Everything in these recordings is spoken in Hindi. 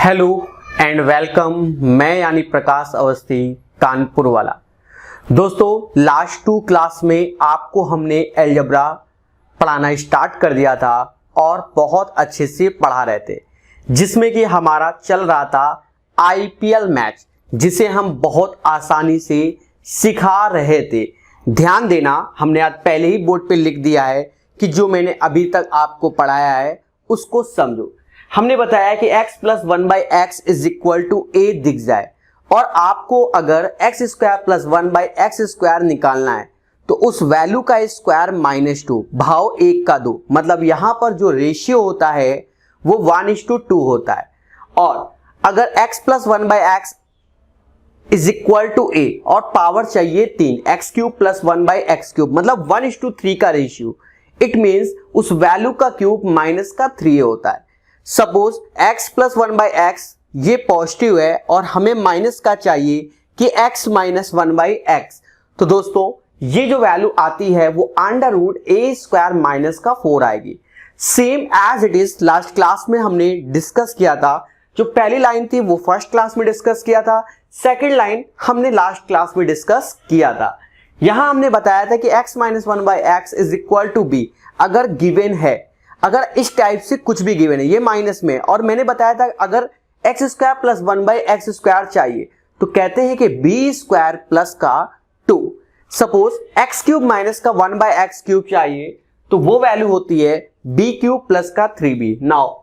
Hello and welcome. मैं यानी प्रकाश अवस्थी कानपुर वाला। दोस्तों लास्ट 2 क्लास में आपको हमने अलजेब्रा पढ़ाना स्टार्ट कर दिया था और बहुत अच्छे से पढ़ा रहे थे, जिसमें कि हमारा चल रहा था आईपीएल मैच, जिसे हम बहुत आसानी से सिखा रहे थे। ध्यान देना, हमने आज पहले ही बोर्ड पे लिख दिया है कि जो मैंने अभी तक आपको पढ़ाया है उसको समझो। हमने बताया कि x plus 1/x is equal to a दिख जाए और आपको अगर x square plus 1/x square निकालना है तो उस वैल्यू का स्क्वायर -2 भाव 1 का 2, मतलब यहां पर जो रेशियो होता है वो 1:2 होता है। और अगर x plus 1/x is equal to a और पावर चाहिए 3, x cube plus 1/x cube मतलब 1:3 का रेशियो, इट मीन्स उस वैल्यू का क्यूब माइनस का 3 होता है। सपोज x प्लस 1/x ये पॉजिटिव है और हमें माइनस का चाहिए कि x माइनस 1/x, तो दोस्तों ये जो वैल्यू आती है वो √a² माइनस का 4 आएगी। Same as it is last class में हमने डिस्कस किया था। जो पहली लाइन थी वो फर्स्ट क्लास में डिस्कस किया था, सेकेंड लाइन हमने लास्ट क्लास में डिस्कस किया था। यहां हमने बताया था कि x minus 1/x is equal to b अगर गिवन है, अगर इस टाइप से कुछ भी गिवन है, ये माइनस में, और मैंने बताया था अगर x square plus 1/x square चाहिए तो कहते हैं कि b स्क्वायर प्लस का 2। सपोज x क्यूब माइनस का 1/x क्यूब चाहिए तो वो वैल्यू होती है b क्यूब प्लस का 3b। नाउ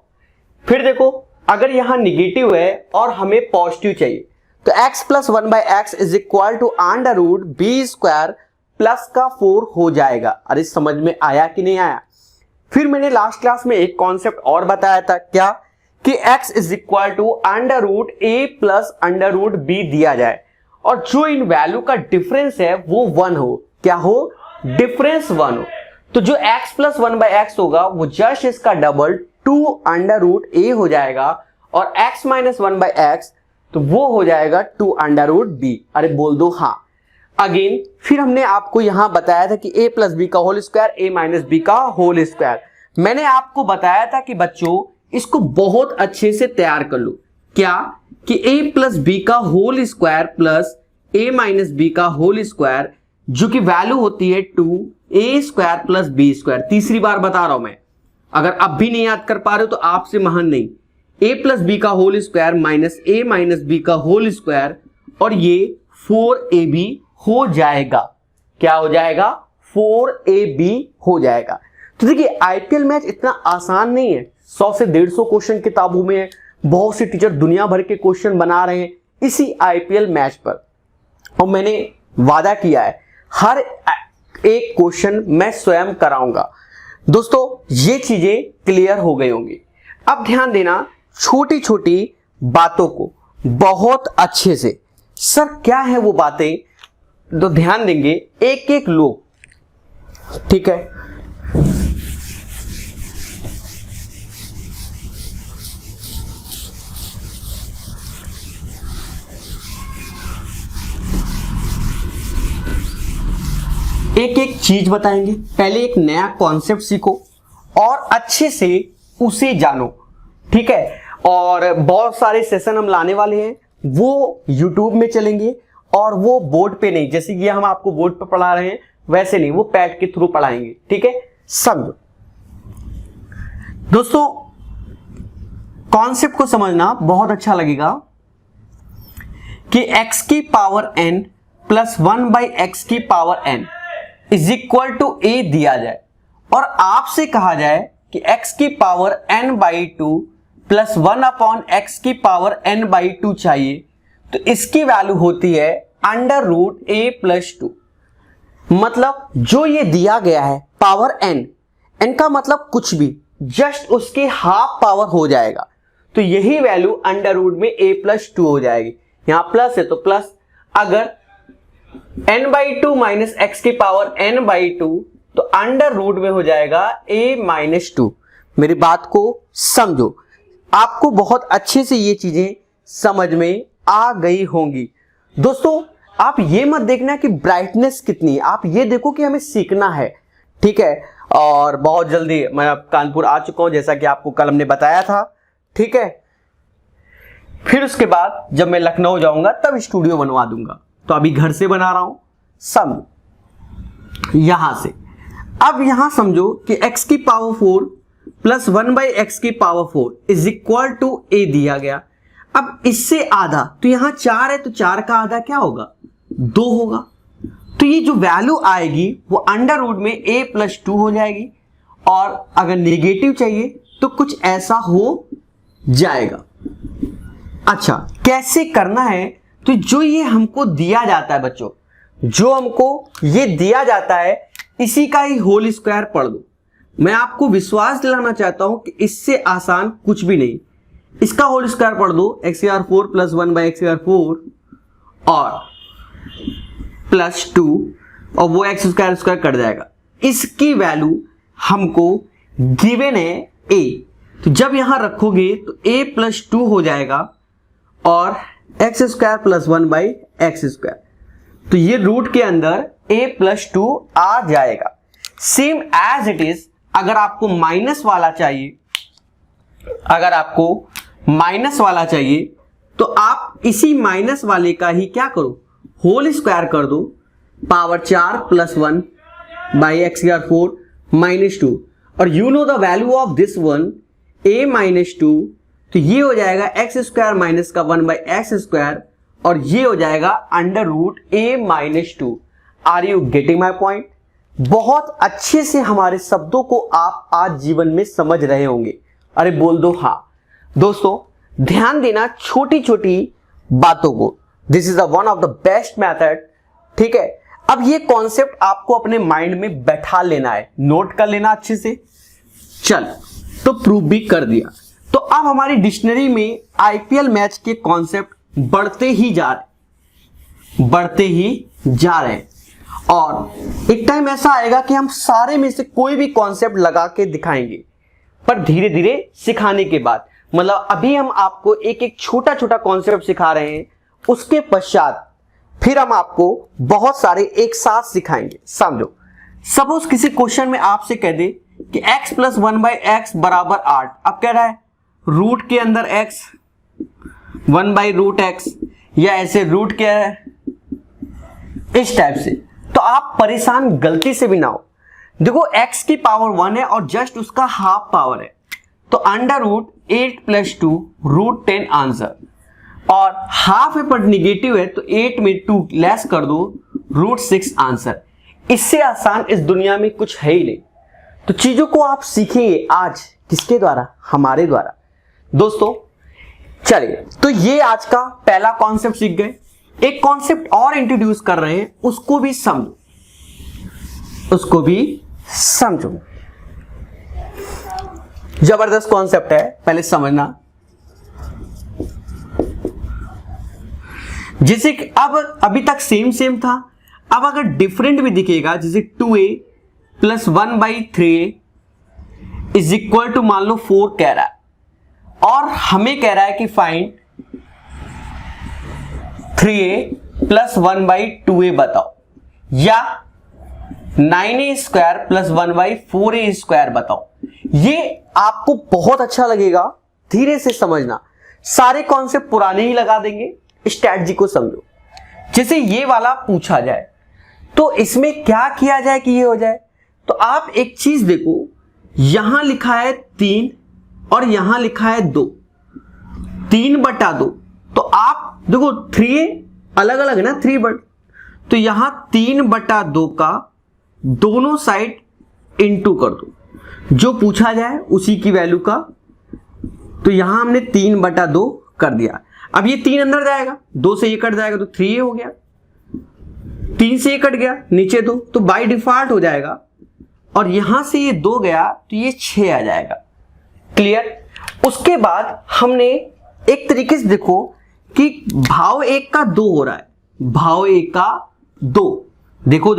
फिर देखो, अगर यहां निगेटिव है और हमें पॉजिटिव चाहिए तो x plus 1/x is equal to √b square plus का 4 हो जाएगा। अरे समझ में आया कि नहीं आया? फिर मैंने लास्ट क्लास में एक कॉन्सेप्ट और बताया था, क्या कि x is equal to √a plus √b दिया जाए और जो इन वैल्यू का डिफरेंस है वो 1 हो। क्या हो? डिफरेंस 1 हो। तो जो x प्लस 1/x होगा वो जस्ट इसका डबल 2√a हो जाएगा और x माइनस 1/x तो वो हो जाएगा 2√b। अरे बोल दो हाँ। अगेन फिर हमने आपको यहां बताया था कि a प्लस बी का whole square a minus B का होल स्क्वायर। मैंने आपको बताया था कि बच्चों इसको बहुत अच्छे से तैयार कर लो। क्या कि a प्लस बी का whole square plus a minus B का होल स्क्वायर, जो कि वैल्यू होती है 2a square plus b square. तीसरी बार बता रहा हूं मैं, अगर अब भी नहीं याद कर पा रहे हो तो आपसे महान नहीं। a प्लस बी का whole square minus a minus B का होल स्क्वायर और ये 4ab हो जाएगा। क्या हो जाएगा? 4ab हो जाएगा। तो देखिए आईपीएल मैच इतना आसान नहीं है। 100 से 150 क्वेश्चन किताबों में है, बहुत से टीचर दुनिया भर के क्वेश्चन बना रहे हैं इसी आईपीएल मैच पर, और मैंने वादा किया है हर एक क्वेश्चन मैं स्वयं कराऊंगा। दोस्तों ये चीजें क्लियर हो गई होंगी। अब ध्यान देना छोटी छोटी बातों को बहुत अच्छे से। सर क्या है वो बातें, तो ध्यान देंगे एक एक लोग, ठीक है? एक एक चीज बताएंगे। पहले एक नया कॉन्सेप्ट सीखो और अच्छे से उसे जानो, ठीक है? और बहुत सारे सेशन हम लाने वाले हैं, वो यूट्यूब में चलेंगे और वो बोर्ड पे नहीं, जैसे ये हम आपको बोर्ड पे पढ़ा रहे हैं वैसे नहीं, वो पैड के थ्रू पढ़ाएंगे, ठीक है? समझो दोस्तों, कॉन्सेप्ट को समझना बहुत अच्छा लगेगा कि x की पावर n प्लस 1/x की power n is equal to a दिया जाए और आपसे कहा जाए कि x की पावर n/2 प्लस 1/x की पावर n/2 चाहिए, तो इसकी वैल्यू होती है √a प्लस 2। मतलब जो ये दिया गया है पावर n का मतलब कुछ भी, जस्ट उसके हाफ पावर हो जाएगा, तो यही वैल्यू √ में a प्लस 2 हो जाएगी। यहां प्लस है तो प्लस, अगर n/2 माइनस x की पावर n/2 तो √ में हो जाएगा a माइनस 2। मेरी बात को समझो, आपको बहुत अच्छे से ये चीजें समझ में आ गई होंगी। दोस्तों आप ये मत देखना कि ब्राइटनेस कितनी है, आप ये देखो कि हमें सीखना है, ठीक है? और बहुत जल्दी मैं कानपुर आ चुका हूं, जैसा कि आपको कल हमने बताया था, ठीक है? फिर उसके बाद जब मैं लखनऊ जाऊंगा तब स्टूडियो बनवा दूंगा। तो अभी घर से बना रहा हूं सम यहां से। अब यहां समझो कि x की पावर 4 प्लस 1/x की power 4 is equal to a दिया गया। अब इससे आधा, तो यहां 4 है तो 4 का आधा क्या होगा, 2 होगा। तो ये जो वैल्यू आएगी वो अंडर रूट में a प्लस 2 हो जाएगी। और अगर नेगेटिव चाहिए तो कुछ ऐसा हो जाएगा। अच्छा, कैसे करना है, तो जो ये हमको दिया जाता है बच्चों, जो हमको ये दिया जाता है इसी का ही होल स्क्वायर पढ़ दो। मैं आपको विश्वास दिलाना चाहता हूं कि इससे आसान कुछ भी नहीं। इसका होल स्क्वायर पढ़ दो, x⁴ प्लस 1/x⁴ और प्लस 2 और वो x² कट जाएगा। इसकी वैल्यू हमको गिवन है a, तो जब यहां रखोगे तो a प्लस 2 हो जाएगा और x² प्लस 1/x²। तो ये रूट के अंदर a प्लस 2 आ जाएगा। सेम एज इट इज अगर आपको माइनस वाला चाहिए, अगर आपको माइनस वाला चाहिए तो आप इसी माइनस वाले का ही क्या करो, होल स्क्वायर कर दो, पावर 4 प्लस 1/x⁴ माइनस 2। और you know the value of this one a minus 2, तो ये हो जाएगा x² माइनस का 1/x², और ये हो जाएगा under root a minus 2। Are you getting my point? बहुत अच्छे से हमारे शब्दों को आप आज जीवन में समझ रहे होंगे। अरे बोल दो हाँ। दोस्तों ध्यान देना छोटी छोटी बातों को, this is one of the best method. ठीक है, अब ये कॉन्सेप्ट आपको अपने माइंड में बैठा लेना है, नोट कर लेना अच्छे से। चल, तो प्रूव भी कर दिया। तो अब हमारी डिक्शनरी में आईपीएल मैच के कॉन्सेप्ट बढ़ते ही जा रहे हैं। और एक टाइम ऐसा आएगा कि हम सारे में से कोई भी कॉन्सेप्ट लगा के दिखाएंगे, पर धीरे धीरे सिखाने के बाद। मतलब अभी हम आपको एक एक छोटा छोटा कॉन्सेप्ट सिखा रहे हैं, उसके पश्चात फिर हम आपको बहुत सारे एक साथ सिखाएंगे। समझो, सपोज किसी क्वेश्चन में आपसे कह दे कि x प्लस 1/x बराबर 8। अब कह रहा है रूट के अंदर x 1/√x, या ऐसे रूट क्या है इस टाइप से, तो आप परेशान गलती से भी ना हो। देखो x की पावर 1 है और जस्ट उसका हाफ पावर है, तो अंडर रूट 8 प्लस 2 √10 आंसर। और हाफ है पर निगेटिव है तो 8 में 2 लेस कर दो √6 आंसर। इससे आसान इस दुनिया में कुछ है ही नहीं। तो चीजों को आप सीखेंगे आज किसके द्वारा, हमारे द्वारा। दोस्तों चलिए, तो ये आज का पहला कॉन्सेप्ट सीख गए। एक कॉन्सेप्ट और इंट्रोड्यूस कर रहे हैं, उसको भी समझो, जबरदस्त कॉन्सेप्ट है, पहले समझना। जैसे कि अब अभी तक सेम था, अब अगर डिफरेंट भी दिखेगा, जैसे 2a plus 1/3 is equal to मान लो 4 कह रहा है, और हमें कह रहा है कि फाइंड 3a प्लस 1/2a बताओ, या 9a² प्लस 1/4a² बताओ। ये आपको बहुत अच्छा लगेगा, धीरे से समझना। सारे कॉन्सेप्ट पुराने ही लगा देंगे, स्ट्रैटेजी को समझो। जैसे ये वाला पूछा जाए तो इसमें क्या किया जाए कि ये हो जाए, तो आप एक चीज देखो, यहां लिखा है 3 और यहां लिखा है 2, 3/2। तो आप देखो 3 अलग अलग है ना, 3 बट, तो यहां 3/2 का दोनों साइड इनटू कर दो, जो पूछा जाए उसी की वैल्यू का। तो यहां हमने 3/2 कर दिया। अब ये 3 अंदर जाएगा, 2 से ये कट जाएगा तो 3a हो गया, 3 से ये कट गया नीचे 2, तो बाय डिफॉल्ट हो जाएगा। और यहां से ये 2 गया तो ये 6 आ जाएगा। क्लियर? उसके बाद हमने एक तरीके से देखो कि भाव 1 का 2 हो रहा है, भाव 1 का 2 देखो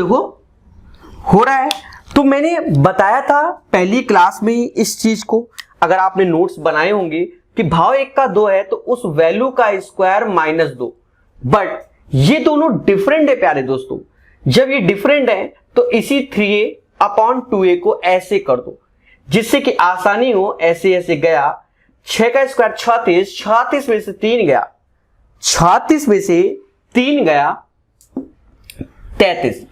हो रहा है। तो मैंने बताया था पहली क्लास में ही इस चीज को, अगर आपने नोट्स बनाए होंगे, कि भाव 1 का 2 है तो उस वैल्यू का स्क्वायर -2। बट ये दोनों डिफरेंट है प्यारे दोस्तों। जब ये डिफरेंट है तो इसी 3a/2a को ऐसे कर दो, जिससे कि आसानी हो। ऐसे ऐसे गया 6 का स्क्वायर 36, 36 में से 3 गया, 36 में से 3 गया 33,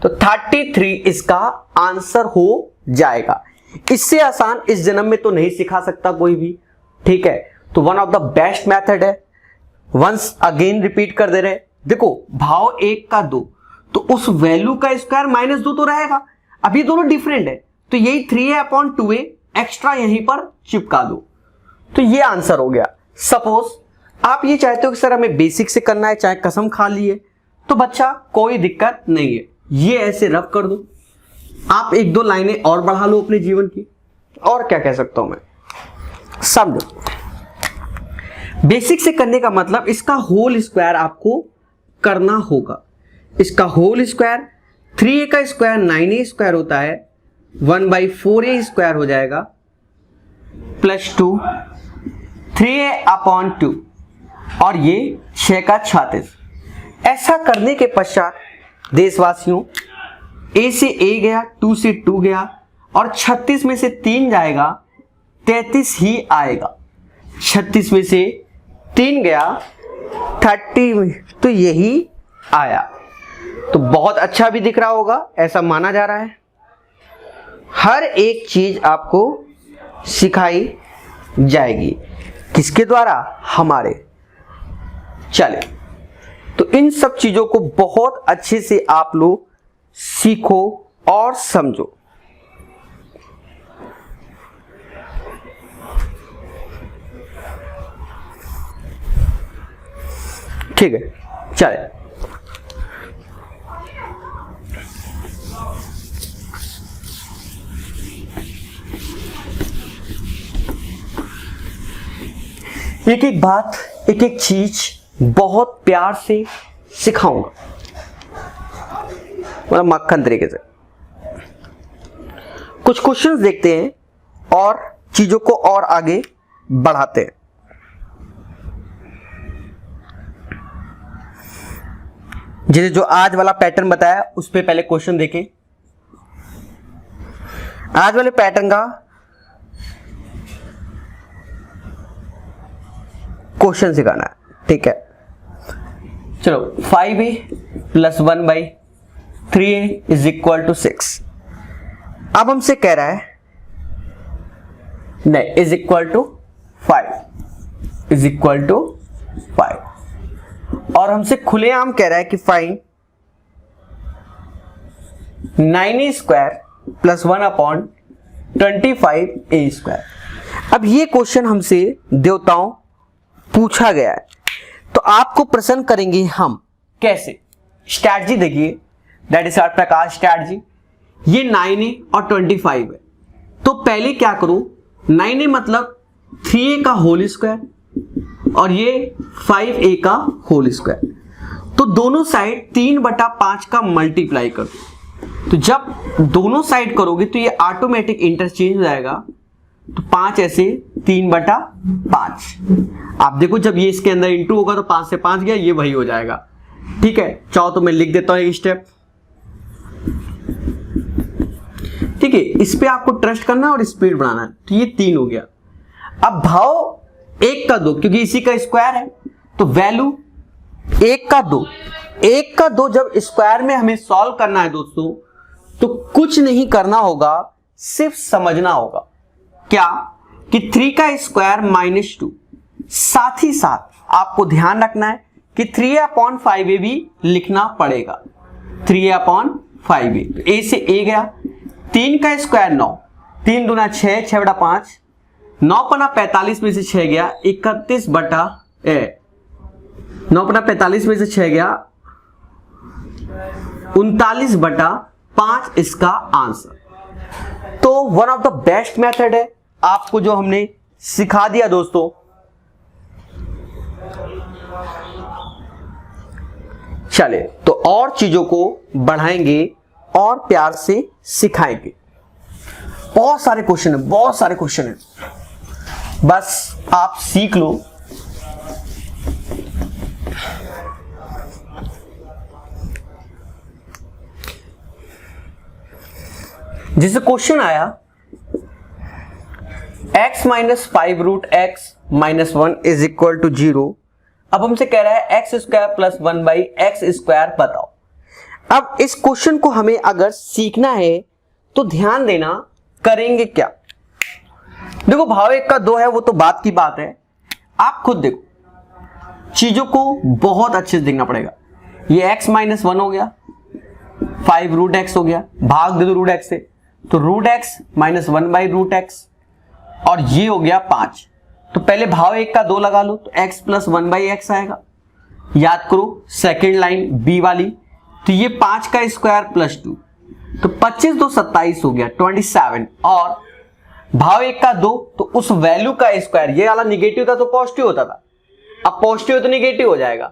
तो 33 इसका आंसर हो जाएगा। इससे आसान इस जन्म में तो नहीं सिखा सकता कोई भी, ठीक है। तो one of the best method है। वंस अगेन रिपीट कर दे रहे, देखो भाव 1 का 2, तो उस वैल्यू का स्क्वायर -2 तो रहेगा। अभी दोनों डिफरेंट है, तो यही 3a/2a एक्स्ट्रा यहीं पर चिपका दो, तो ये आंसर हो गया। सपोज आप ये चाहते हो कि सर हमें बेसिक से करना है, चाहे कसम खा लिए, तो बच्चा कोई दिक्कत नहीं है, ये ऐसे रफ कर दो। आप 1-2 लाइनें और बढ़ा लो अपने जीवन की, और क्या कह सकता हूं मैं, समझो। बेसिक से करने का मतलब इसका होल स्क्वायर आपको करना होगा। इसका होल स्क्वायर 3a का स्क्वायर 9a स्क्वायर होता है, 1/4a स्क्वायर हो जाएगा, +2 3a/2, और ये 6 का 36। ऐसा करने के पश्चात देशवासियों, a से a गया, 2 से 2 गया, और 36 में से 3 जाएगा, 33 ही आएगा। 36 में से 3 गया 30 में, तो यही आया। तो बहुत अच्छा भी दिख रहा होगा, ऐसा माना जा रहा है। हर एक चीज आपको सिखाई जाएगी, किसके द्वारा, हमारे। चले, तो इन सब चीजों को बहुत अच्छे से आप लोग सीखो और समझो। ठीक है, चले। एक एक बात, एक एक चीज बहुत प्यार से सिखाऊंगा, मतलब मक्खन तरीके से। कुछ क्वेश्चंस देखते हैं और चीजों को और आगे बढ़ाते हैं। जैसे जो आज वाला पैटर्न बताया, उस पे पहले क्वेश्चन देखें। आज वाले पैटर्न का क्वेश्चन सिखाना है, ठीक है। चलो, 5a + 1/3a = 6। अब हमसे कह रहा है नहीं, =5 और हमसे खुलेआम कह रहा है कि फाइंड 9a² + 1/25a²। अब ये क्वेश्चन हमसे देवताओं पूछा गया है, तो आपको प्रश्न करेंगे हम कैसे। स्ट्रैटेजी देखिए, that is our Prakash strategy. ये 9a और 25 है, तो पहले क्या करो, 9a मतलब 3a का होल स्क्वायर और ये 5a का होल स्क्वायर, तो दोनों साइड 3/5 का मल्टीप्लाई कर दो। तो जब दोनों साइड करोगे तो ये ऑटोमेटिक इंटरचेंज हो जाएगा, तो 5 ऐसे 3/5। आप देखो जब ये इसके अंदर इंटू होगा तो 5 से 5 गया, ये वही हो जाएगा, ठीक है। चाहो तो मैं लिख देता हूं एक स्टेप, ठीक है। इस पे आपको ट्रस्ट करना है और स्पीड बढ़ाना है, तो ये 3 हो गया। अब भाव 1 का 2, क्योंकि इसी का स्क्वायर है, तो वैल्यू 1 का 2, 1 का 2 जब स्क्वायर में हमें सॉल्व करना है दोस्तों, तो कुछ नहीं करना होगा, सिर्फ समझना होगा क्या कि 3 का स्क्वायर -2। साथ ही साथ आपको ध्यान रखना है कि 3a/5a भी लिखना पड़ेगा, 3a/5a। तो a से a गया, 3 का स्क्वायर 9, 3 दूना 6, 6/5, 9×45 में से 6 गया 9×45 में से 6 गया 39/5 इसका आंसर। तो one of the best method है, आपको जो हमने सिखा दिया दोस्तों। चले, तो और चीजों को बढ़ाएंगे और प्यार से सिखाएंगे। बहुत सारे क्वेश्चन है, बहुत सारे क्वेश्चन है, बस आप सीख लो। जैसे क्वेश्चन आया x minus 5 root X minus 1 is equal to 0। अब हमसे कह रहा है X square plus 1 by X square बताओ। अब इस क्वेश्चन को हमें अगर सीखना है तो ध्यान देना, करेंगे क्या। देखो भाव एक का 2 है वो तो बात की बात है, आप खुद देखो, चीजों को बहुत अच्छे से देखना पड़ेगा। ये x माइनस 1 हो गया, 5 रूट एक्स हो गया, भाग दे दो रूट एक्स से, तो root X minus 1 by root X, और ये हो गया 5। तो पहले भाव एक का 2 लगा लो तो x प्लस 1 बाई एक्स आएगा। याद करो सेकेंड लाइन बी वाली, तो ये 5 का स्क्वायर प्लस 2, तो 25 2 27 हो गया 27, और भाव एक का 2 तो उस वैल्यू का स्क्वायर, ये वाला निगेटिव था तो पॉजिटिव होता था, अब पॉजिटिव है तो निगेटिव हो जाएगा,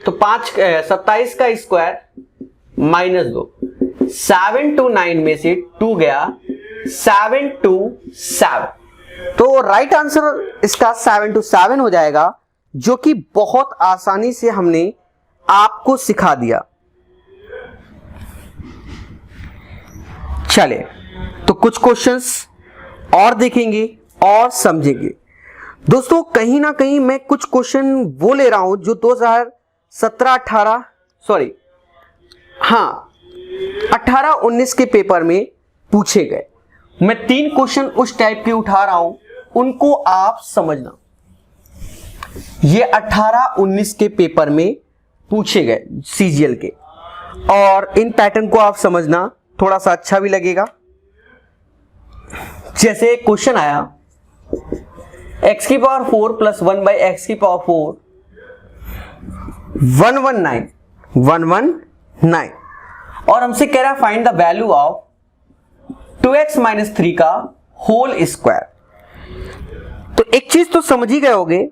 तो 27 का स्क्वायर माइनस 2, 7 to 9 में से 2 गया, 7 to 7, तो राइट आंसर इसका 7 to 7 हो जाएगा, जो कि बहुत आसानी से हमने आपको सिखा दिया। चले तो कुछ क्वेश्चंस और देखेंगे और समझेंगे। दोस्तों कहीं ना कहीं मैं कुछ क्वेश्चन वो ले रहा हूं जो 18-19 के पेपर में पूछे गए। मैं 3 क्वेश्चन उस टाइप के उठा रहा हूं, उनको आप समझना। ये 18-19 के पेपर में पूछे गए सीजीएल के, और इन पैटर्न को आप समझना, थोड़ा सा अच्छा भी लगेगा। जैसे क्वेश्चन आया x की पावर 4 प्लस 1 बाई एक्स की पावर 4 119, और हमसे कह रहा है find the value of 2x minus 3 का होल स्क्वायर। तो एक चीज तो समझ ही गए होगे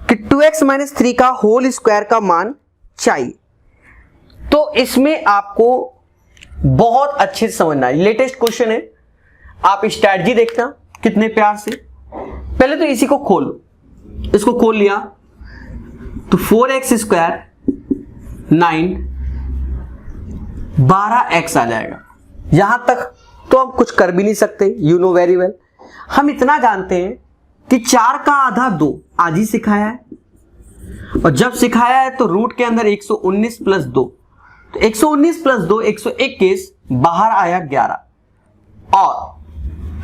कि 2x माइनस 3 का होल स्क्वायर का मान चाहिए, तो इसमें आपको बहुत अच्छे से समझना है। लेटेस्ट क्वेश्चन है, आप स्ट्रैटेजी देखना कितने प्यार से। पहले तो इसी को खोलो, इसको खोल लिया तो 4x स्क्वायर 9 12x आ जाएगा। यहां तक तो हम कुछ कर भी नहीं सकते, यू नो वेरी वेल। हम इतना जानते हैं कि 4 का आधा 2 आज ही सिखाया है, और जब सिखाया है तो रूट के अंदर 119 प्लस 2, तो 119 प्लस 2 121, बाहर आया 11, और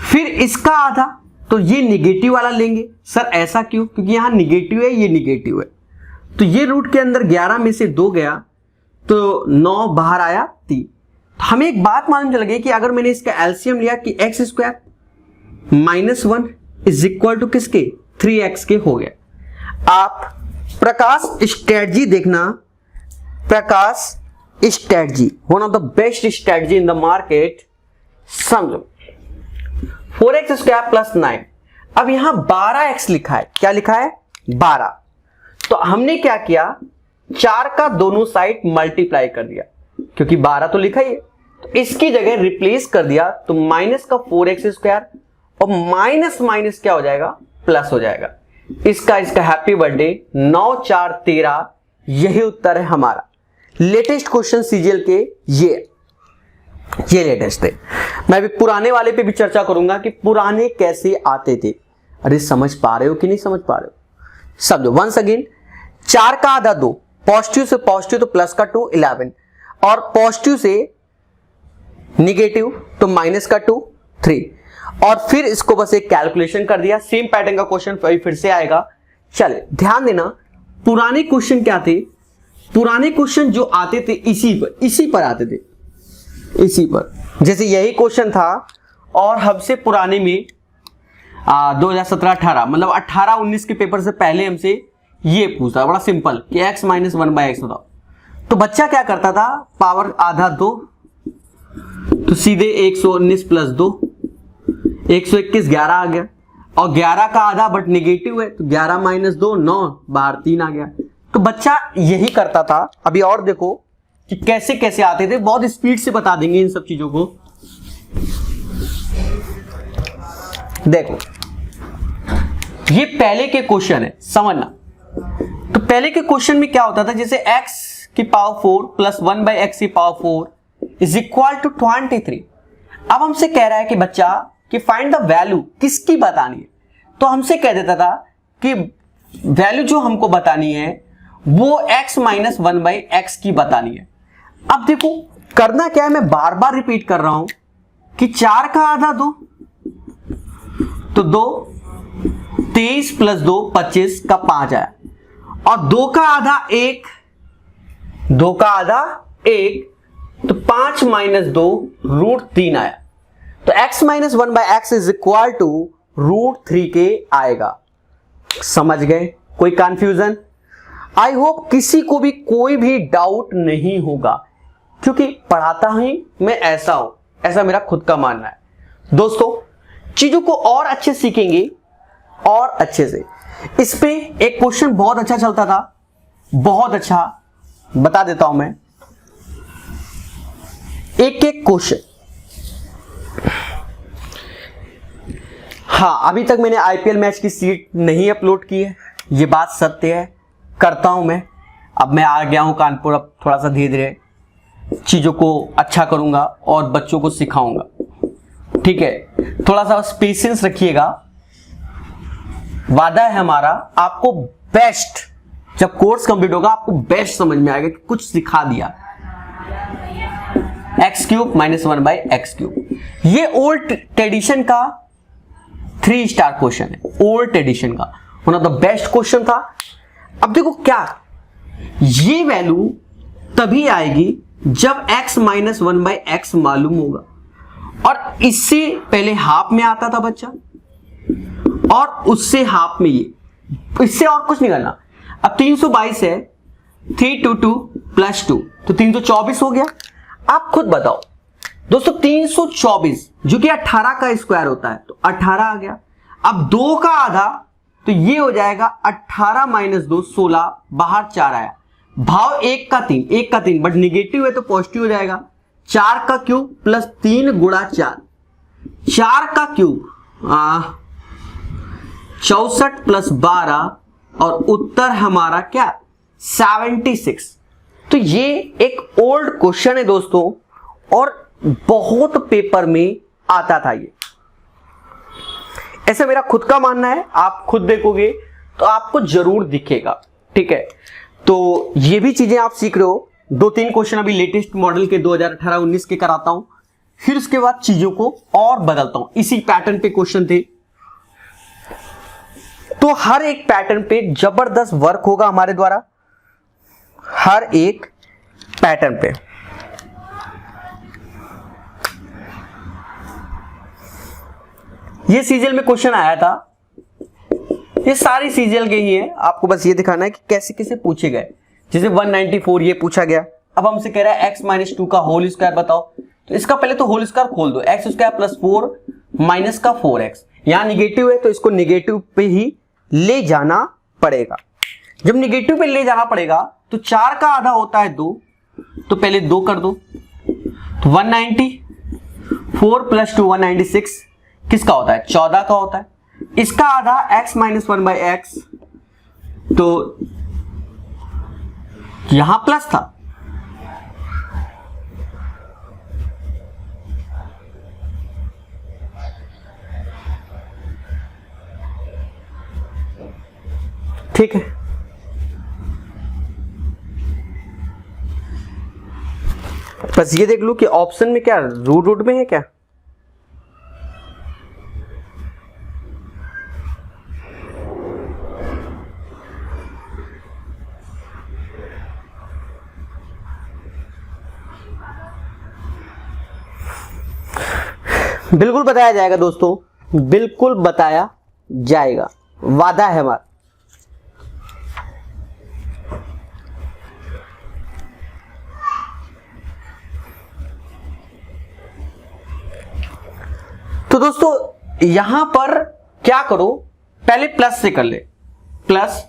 फिर इसका आधा, तो ये निगेटिव वाला लेंगे। सर ऐसा क्यों? क्योंकि यहां निगेटिव है, ये निगेटिव है, तो ये रूट के अंदर 11 में से 2 गया तो 9, बाहर आया 3। तो हमें एक बात मालूम चल गई कि अगर मैंने इसका एलसीएम लिया कि x square minus 1 is equal to किसके, 3x के हो गया। आप प्रकाश स्ट्रेटजी देखना, Prakash strategy one of the best strategy in the market. समझो 4x स्क्वायर प्लस 9, अब यहां 12x लिखा है, क्या लिखा है 12, तो हमने क्या किया 4 का दोनों साइड मल्टीप्लाई कर दिया, क्योंकि 12 तो लिखा ही है, तो इसकी जगह रिप्लेस कर दिया, तो माइनस का 4x स्क्वायर और माइनस माइनस क्या हो जाएगा, प्लस हो जाएगा। इसका हैप्पी बर्थडे, 9 4 13, यही उत्तर है हमारा। लेटेस्ट क्वेश्चन सीजीएल के ये लेटेस्ट थे। मैं भी पुराने वाले पे भी चर्चा करूंगा कि पुराने कैसे आते थे। अरे समझ पा रहे हो कि नहीं समझ पा रहे हो? समझो वंस अगेन, 4 का आधा 2, पॉजिटिव से पॉजिटिव तो प्लस का 2 11, और पॉजिटिव से निगेटिव तो माइनस का 2 3, और फिर इसको बस एक कैलकुलेशन कर दिया। सेम पैटर्न का क्वेश्चन फिर से आएगा। चले ध्यान देना, पुराने क्वेश्चन क्या थे, पुराने क्वेश्चन जो आते थे इसी पर आते थे, इसी पर। जैसे यही क्वेश्चन था, और हमसे पुराने में 2017-18 मतलब 18-19 के पेपर से पहले हमसे ये पूछा, बड़ा सिंपल, कि x माइनस 1 बाई एक्स बताओ। तो बच्चा क्या करता था, पावर आधा 2, तो सीधे 119 प्लस 2, 121 11 आ गया, और 11 का आधा बट निगेटिव है, तो 11 माइनस 2 9, बाहर 3 आ गया। तो बच्चा यही करता था। अभी और देखो कि कैसे कैसे आते थे, बहुत स्पीड से बता देंगे इन सब चीजों को। देखो ये पहले के क्वेश्चन है, समझना। तो पहले के क्वेश्चन में क्या होता था, जैसे x की पावर 4 प्लस 1 बाई एक्स की पावर 4 इज इक्वल टू 23। अब हमसे कह रहा है कि बच्चा कि फाइंड द वैल्यू किसकी बतानी है, तो हमसे कह देता था कि वैल्यू जो हमको बतानी है वो x माइनस 1/x की बतानी है। अब देखो करना क्या है, मैं बार बार रिपीट कर रहा हूं कि 4 का आधा 2 तो 2, 23 प्लस 2 25 का 5 आया, और 2 का आधा 1, 2 का आधा 1 तो 5 माइनस 2 √3 आया, तो x minus 1/x is equal to √3 के आएगा। समझ गए? कोई कंफ्यूजन? आई होप किसी को भी कोई भी डाउट नहीं होगा, क्योंकि पढ़ाता ही मैं ऐसा हूं, ऐसा मेरा खुद का मानना है। दोस्तों चीजों को और अच्छे सीखेंगे और अच्छे से। इस पे एक क्वेश्चन बहुत अच्छा चलता था, बहुत अच्छा, बता देता हूं मैं एक एक क्वेश्चन। हाँ, अभी तक मैंने आईपीएल मैच की सीट नहीं अपलोड की है, ये बात सत्य है, करता हूं मैं। अब मैं आ गया हूं कानपुर, अब थोड़ा सा धीरे धीरे चीजों को अच्छा करूंगा और बच्चों को सिखाऊंगा, ठीक है? थोड़ा सा पेशेंस रखिएगा। वादा है हमारा, आपको बेस्ट, जब कोर्स कंप्लीट होगा आपको बेस्ट समझ में आएगा कि कुछ सिखा दिया। x³ माइनस 1/x³, ये ओल्ड ट्रेडिशन का 3 स्टार क्वेश्चन है, ओल्ड ट्रेडिशन का one of the best question था। अब देखो क्या, ये वैल्यू तभी आएगी जब x माइनस 1/x मालूम होगा, और इससे पहले हाफ में आता था बच्चा, और उससे हाफ में ये, इससे और कुछ नहीं करना। अब 322 है, 322 प्लस 2 तो 324 हो गया। आप खुद बताओ दोस्तों, 324 जो कि 18 का स्क्वायर होता है, तो 18 आ गया। अब 2 का आधा तो ये हो जाएगा 18 माइनस 2 16, बाहर 4 आया। भाव 1 का 3, 1 का 3 बट निगेटिव है तो पॉजिटिव हो जाएगा। 4 का क्यूब प्लस 3 गुणा 4, 4 का क्यूब 64 प्लस 12, और उत्तर हमारा क्या 76। तो ये एक ओल्ड क्वेश्चन है दोस्तों, और बहुत पेपर में आता था ये, ऐसा मेरा खुद का मानना है। आप खुद देखोगे तो आपको जरूर दिखेगा, ठीक है? तो ये भी चीजें आप सीख रहे हो। 2-3 क्वेश्चन अभी लेटेस्ट मॉडल के 2018-19 के कराता हूं, फिर उसके बाद चीजों को और बदलता हूं। इसी पैटर्न पे क्वेश्चन थे, तो हर एक पैटर्न पे जबरदस्त वर्क होगा हमारे द्वारा, हर एक पैटर्न पे। ये सीजीएल में क्वेश्चन आया था, ये सारी सीजीएल के ही है, आपको बस ये दिखाना है कि कैसे कैसे पूछे गए। जैसे 194 ये पूछा गया, अब हमसे कह रहा है x माइनस 2 का होल स्क्वायर बताओ, तो इसका पहले तो होल स्क्वायर खोल दो, x स्क्वायर प्लस 4 माइनस का 4x, यहां निगेटिव है तो इसको निगेटिव पे ही ले जाना पड़ेगा। जब निगेटिव पे ले जाना पड़ेगा तो 4 का आधा होता है 2, तो पहले 2 कर दो, तो 190, 4 प्लस 2 196 किसका होता है 14 का होता है। इसका आधा x माइनस 1/x, तो यहां प्लस था, ठीक है? बस ये देख लो कि ऑप्शन में क्या रूट में है क्या। बिल्कुल बताया जाएगा दोस्तों, बिल्कुल बताया जाएगा, वादा है हमारा। तो दोस्तों यहां पर क्या करो, पहले प्लस से कर ले, प्लस,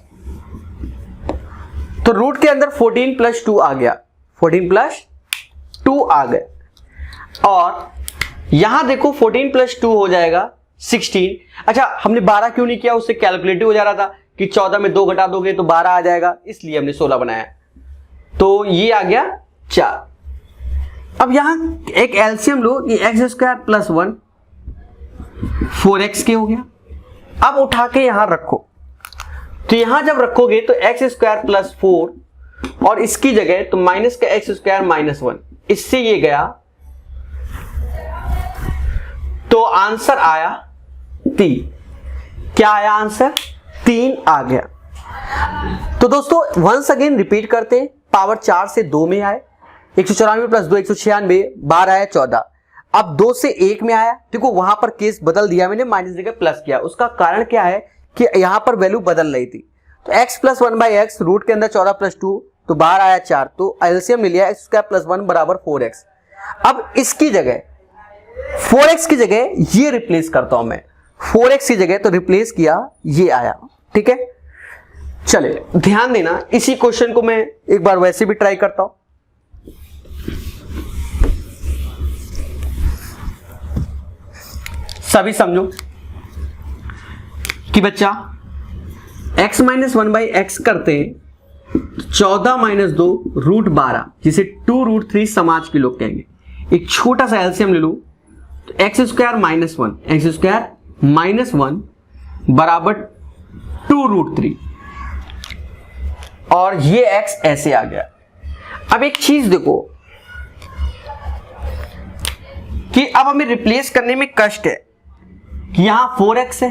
तो रूट के अंदर 14 प्लस 2 आ गया, 14 प्लस 2 आ गए, और यहां देखो 14 प्लस 2 हो जाएगा 16। अच्छा हमने 12 क्यों नहीं किया, उससे कैलकुलेटिव हो जा रहा था कि 14 में 2 घटा दोगे तो 12 आ जाएगा, इसलिए हमने 16 बनाया, तो ये आ गया 4। अब यहां एक एलसीएम लो कि x² प्लस 1 4x के हो गया। अब उठा के यहां रखो, तो यहां जब रखोगे तो एक्स स्क्वायर प्लस 4 और इसकी जगह तो माइनस का एक्स स्क्वायर माइनस 1, इससे ये गया तो आंसर आया 3। क्या आया आंसर? 3 आ गया। तो दोस्तों वंस अगेन रिपीट करते हैं, पावर 4 से 2 में आए, 194 प्लस 2 196, 12 आया 14। अब 2 से 1 में आया, देखो वहां पर केस बदल दिया मैंने, माइनस जगह प्लस किया। उसका कारण क्या है कि यहां पर वैल्यू बदल रही थी, तो x प्लस 1/x रूट के अंदर 14 प्लस 2 तो 12 आया 4, तो एलसीएम ले लिया x स्क्वायर प्लस 1 बराबर 4x। अब इसकी जगह 4x की जगह ये रिप्लेस करता हूं मैं, 4x की जगह तो रिप्लेस किया, ये आया। ठीक है, चले ध्यान देना, इसी क्वेश्चन को मैं एक बार वैसे भी ट्राई करता हूं। सभी समझो कि बच्चा x माइनस 1/x करते हैं 14 माइनस 2 रूट 12, जिसे 2 रूट 3 समाज के लोग कहेंगे। एक छोटा सा एलसीएम ले लो, तो x square minus 1, x square minus 1 बराबर 2 रूट 3, और ये x ऐसे आ गया। अब एक चीज देखो कि अब हमें रिप्लेस करने में कष्ट है कि यहां 4x है,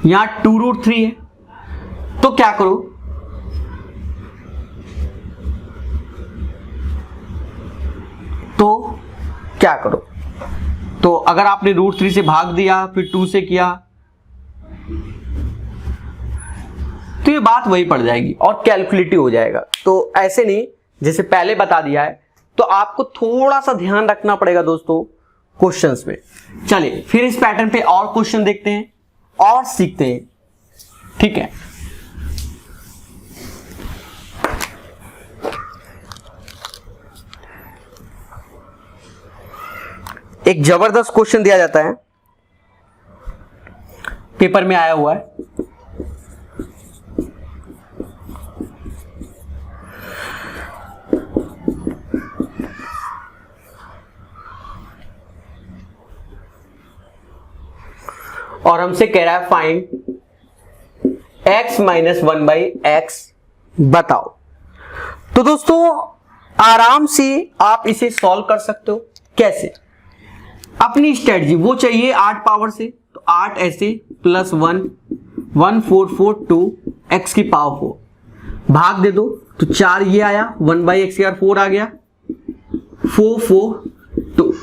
यहां 2 रूट 3 है, तो क्या करो, तो अगर आपने रूट 3 से भाग दिया फिर 2 से किया तो ये बात वही पड़ जाएगी और कैलकुलेटिव हो जाएगा। तो ऐसे नहीं, जैसे पहले बता दिया है, तो आपको थोड़ा सा ध्यान रखना पड़ेगा दोस्तों क्वेश्चंस में। चलिए फिर इस पैटर्न पे और क्वेश्चन देखते हैं और सीखते हैं। ठीक है, एक जबरदस्त क्वेश्चन दिया जाता है, पेपर में आया हुआ है। और हमसे कह रहा है फाइंड x माइनस 1/x बताओ। तो दोस्तों आराम से आप इसे सॉल्व कर सकते हो। कैसे? अपनी स्ट्रेटजी वो चाहिए 8 पावर से, तो 8 ऐसे प्लस 1 1 4 4 2 x की पावर 4 भाग दे दो, तो 4 ये आया, 1/x यार 4 आ गया, 4 4 2।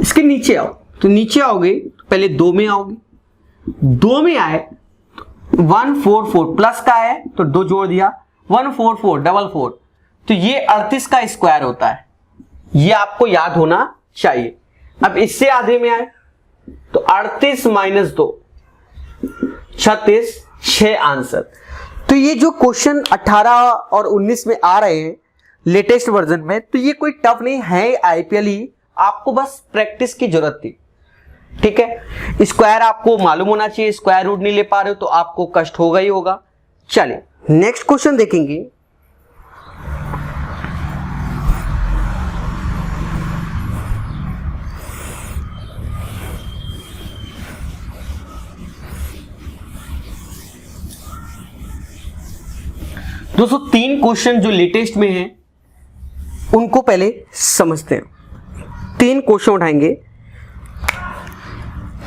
इसके नीचे आओ, तो नीचे आओगे तो पहले 2 में आओगे, 2 में आए तो 1 4 4 प्लस का है तो 2 जोड़ दिया, 1 4 4 डबल 4, तो ये 38 का स्क्वायर होता है, ये आपको याद होना चाहिए। अब इससे आधे में आए तो 38 माइनस 2 36, 6 आंसर। तो ये जो क्वेश्चन 18 और 19 में आ रहे हैं लेटेस्ट वर्जन में, तो ये कोई टफ नहीं है, आईपीएल ही, आपको बस प्रैक्टिस की जरूरत थी। ठीक है, स्क्वायर आपको मालूम होना चाहिए, स्क्वायर रूट नहीं ले पा रहे हो तो आपको कष्ट होगा ही होगा। चलिए नेक्स्ट क्वेश्चन देखेंगे। दोस्तों 3 क्वेश्चन जो लेटेस्ट में हैं उनको पहले समझते हैं। 3 क्वेश्चन उठाएंगे,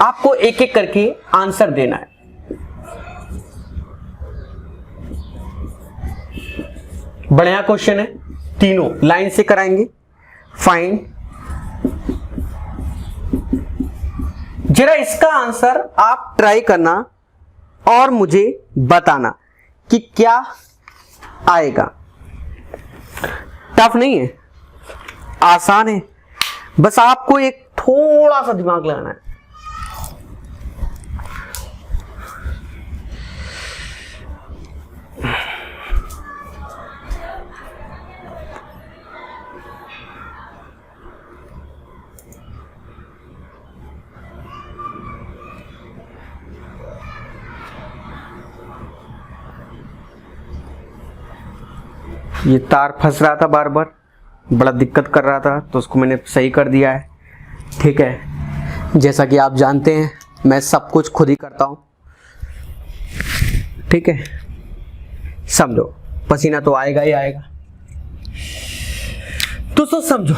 आपको एक एक करके आंसर देना है। बढ़िया क्वेश्चन है, तीनों लाइन से कराएंगे। फाइंड, जरा इसका आंसर आप ट्राई करना और मुझे बताना कि क्या आएगा। टफ नहीं है, आसान है, बस आपको एक थोड़ा सा दिमाग लगाना है। ये तार फंस रहा था बार बार, बड़ा दिक्कत कर रहा था, तो उसको मैंने सही कर दिया है। ठीक है, जैसा कि आप जानते हैं मैं सब कुछ खुद ही करता हूं, ठीक है। समझो, पसीना तो आएगा ही आएगा। तो समझो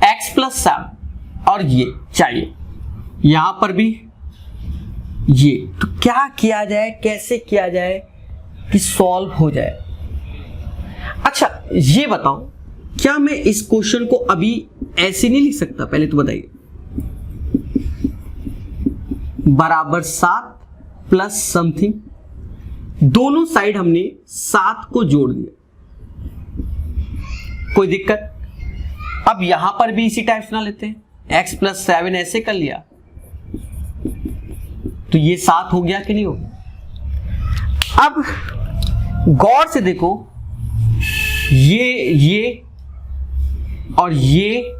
x प्लस 7 और ये चाहिए, यहां पर भी ये, तो क्या किया जाए, कैसे किया जाए कि सॉल्व हो जाए। अच्छा ये बताओ, क्या मैं इस क्वेश्चन को अभी ऐसे नहीं लिख सकता? पहले तो बताइए। बराबर 7 प्लस समथिंग, दोनों साइड हमने 7 को जोड़ दिया, कोई दिक्कत? अब यहां पर भी इसी टाइप से ना लेते हैं, x प्लस 7 ऐसे कर लिया तो ये 7 हो गया कि नहीं हो गया? अब गौर से देखो, ये और ये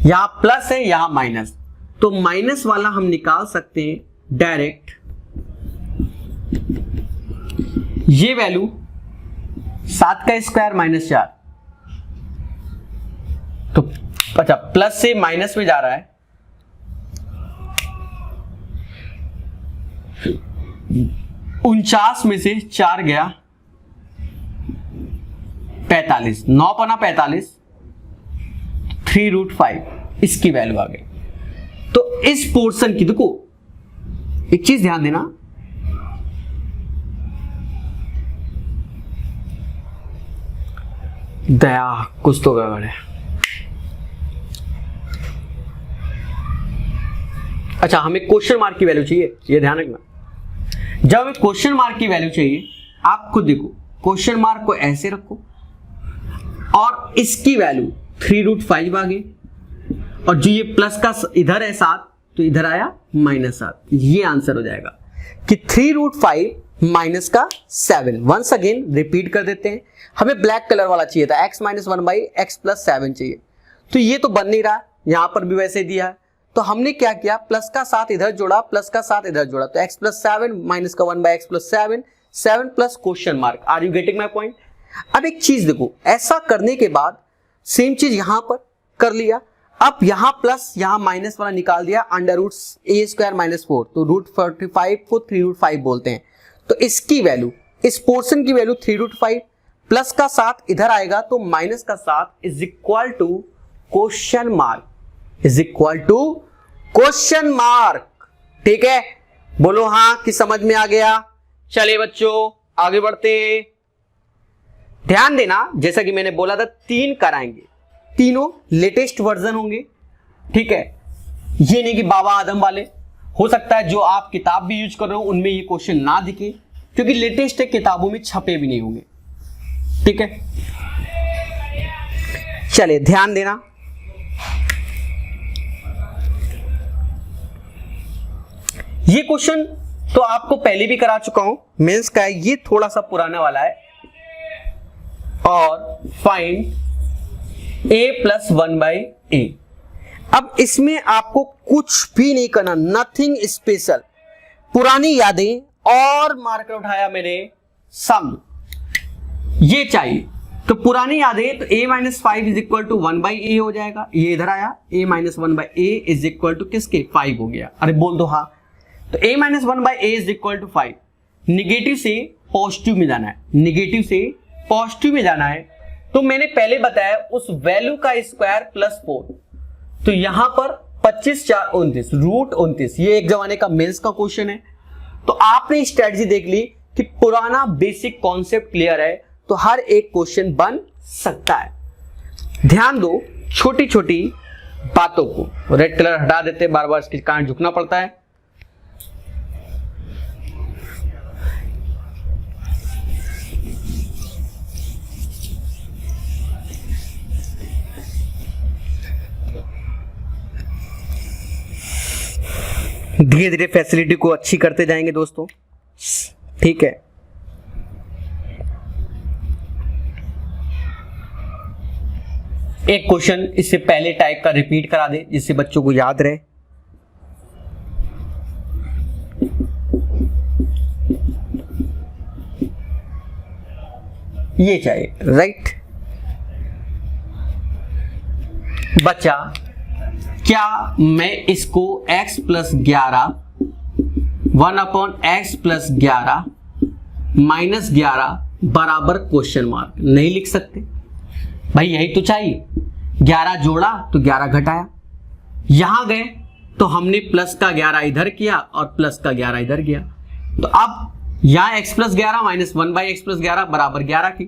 यहां प्लस है, यहां माइनस, तो माइनस वाला हम निकाल सकते हैं डायरेक्ट। ये वैल्यू 7 का स्क्वायर माइनस 4, तो अच्छा प्लस से माइनस में जा रहा है, 49 में से 4 गया 45, 9 पना 45, 3√5 इसकी वैल्यू आ गई। तो इस पोर्शन की, देखो एक चीज ध्यान देना, दया कुछ तो गड़बड़ है। अच्छा हमें क्वेश्चन मार्क की वैल्यू चाहिए, ये ध्यान रखना। जब हमें क्वेश्चन मार्क की वैल्यू चाहिए, आप खुद देखो, क्वेश्चन मार्क को ऐसे रखो और इसकी वैल्यू 3√5 आ गई, और जो ये प्लस का इधर है 7, तो इधर आया -7, ये आंसर हो जाएगा कि 3√5 माइनस का 7। वंस अगेन रिपीट कर देते हैं, हमें ब्लैक कलर वाला चाहिए था, x - 1/x + 7 चाहिए, तो ये तो बन नहीं रहा, यहां पर भी वैसे दिया है, तो हमने क्या किया, प्लस का 7 इधर जोड़ा, प्लस का 7 इधर जोड़ा, तो x + 7 माइनस का 1/x + 7, 7 plus question mark. Are you getting my point? अब एक चीज देखो, ऐसा करने के बाद सेम चीज यहां पर कर लिया, अब यहां प्लस यहां माइनस वाला निकाल दिया, √a² - 4, तो √45 को 3√5 बोलते हैं, तो इसकी वैल्यू, इस पोर्शन की वैल्यू 3√5, प्लस का 7 इधर आएगा, तो माइनस का 7 is equal to question mark, is equal to question mark. ठीक है, बोलो हाँ कि समझ में आ गया। चलिए बच्चों आगे बढ़ते हैं। ध्यान देना, जैसा कि मैंने बोला था 3 कराएंगे, तीनों लेटेस्ट वर्जन होंगे, ठीक है। ये नहीं कि बाबा आदम वाले, हो सकता है जो आप किताब भी यूज कर रहे हो उनमें ये क्वेश्चन ना दिखे, क्योंकि लेटेस्ट है, किताबों में छपे भी नहीं होंगे, ठीक है। चलिए ध्यान देना, ये क्वेश्चन तो आपको पहले भी करा चुका हूं, मेंस का है, ये थोड़ा सा पुराना वाला है। और फाइंड a + 1/a। अब इसमें आपको कुछ भी नहीं करना, नथिंग स्पेशल, पुरानी यादें और मार्कर उठाया मैंने, सम ये चाहिए, तो पुरानी यादें, तो a - 5 = 1/a हो जाएगा, ये इधर आया, a - 1/a = किसके 5 हो गया। अरे बोल दो हाँ, तो a - 1/a = 5। निगेटिव से पॉजिटिव में जाना है, निगेटिव से पॉजिटिव में जाना है, तो मैंने पहले बताया उस वैल्यू का स्क्वायर प्लस 4, तो यहां पर 25 4 29, √29, ये एक जमाने का मेंस का क्वेश्चन है। तो आपने स्ट्रेटजी देख ली कि पुराना बेसिक कॉन्सेप्ट क्लियर है, तो हर एक क्वेश्चन बन सकता है। ध्यान दो छोटी छोटी बातों को, रेड कलर हटा देते, बार बार इसके कारण झुकना पड़ता है। धीरे धीरे फैसिलिटी को अच्छी करते जाएंगे दोस्तों, ठीक है। एक क्वेश्चन इससे पहले टाइप का रिपीट करा दे, जिससे बच्चों को याद रहे। ये चाहिए, राइट। बच्चा क्या मैं इसको x plus 11 1/x plus 11 minus 11 बराबर क्वेश्चन मार्क नहीं लिख सकते? भाई यही तो चाहिए, 11 जोड़ा तो 11 घटाया, यहां गए तो हमने प्लस का 11 इधर किया और प्लस का 11 इधर गया, तो अब यहां x plus 11 minus 1/x plus 11 बराबर 11 की,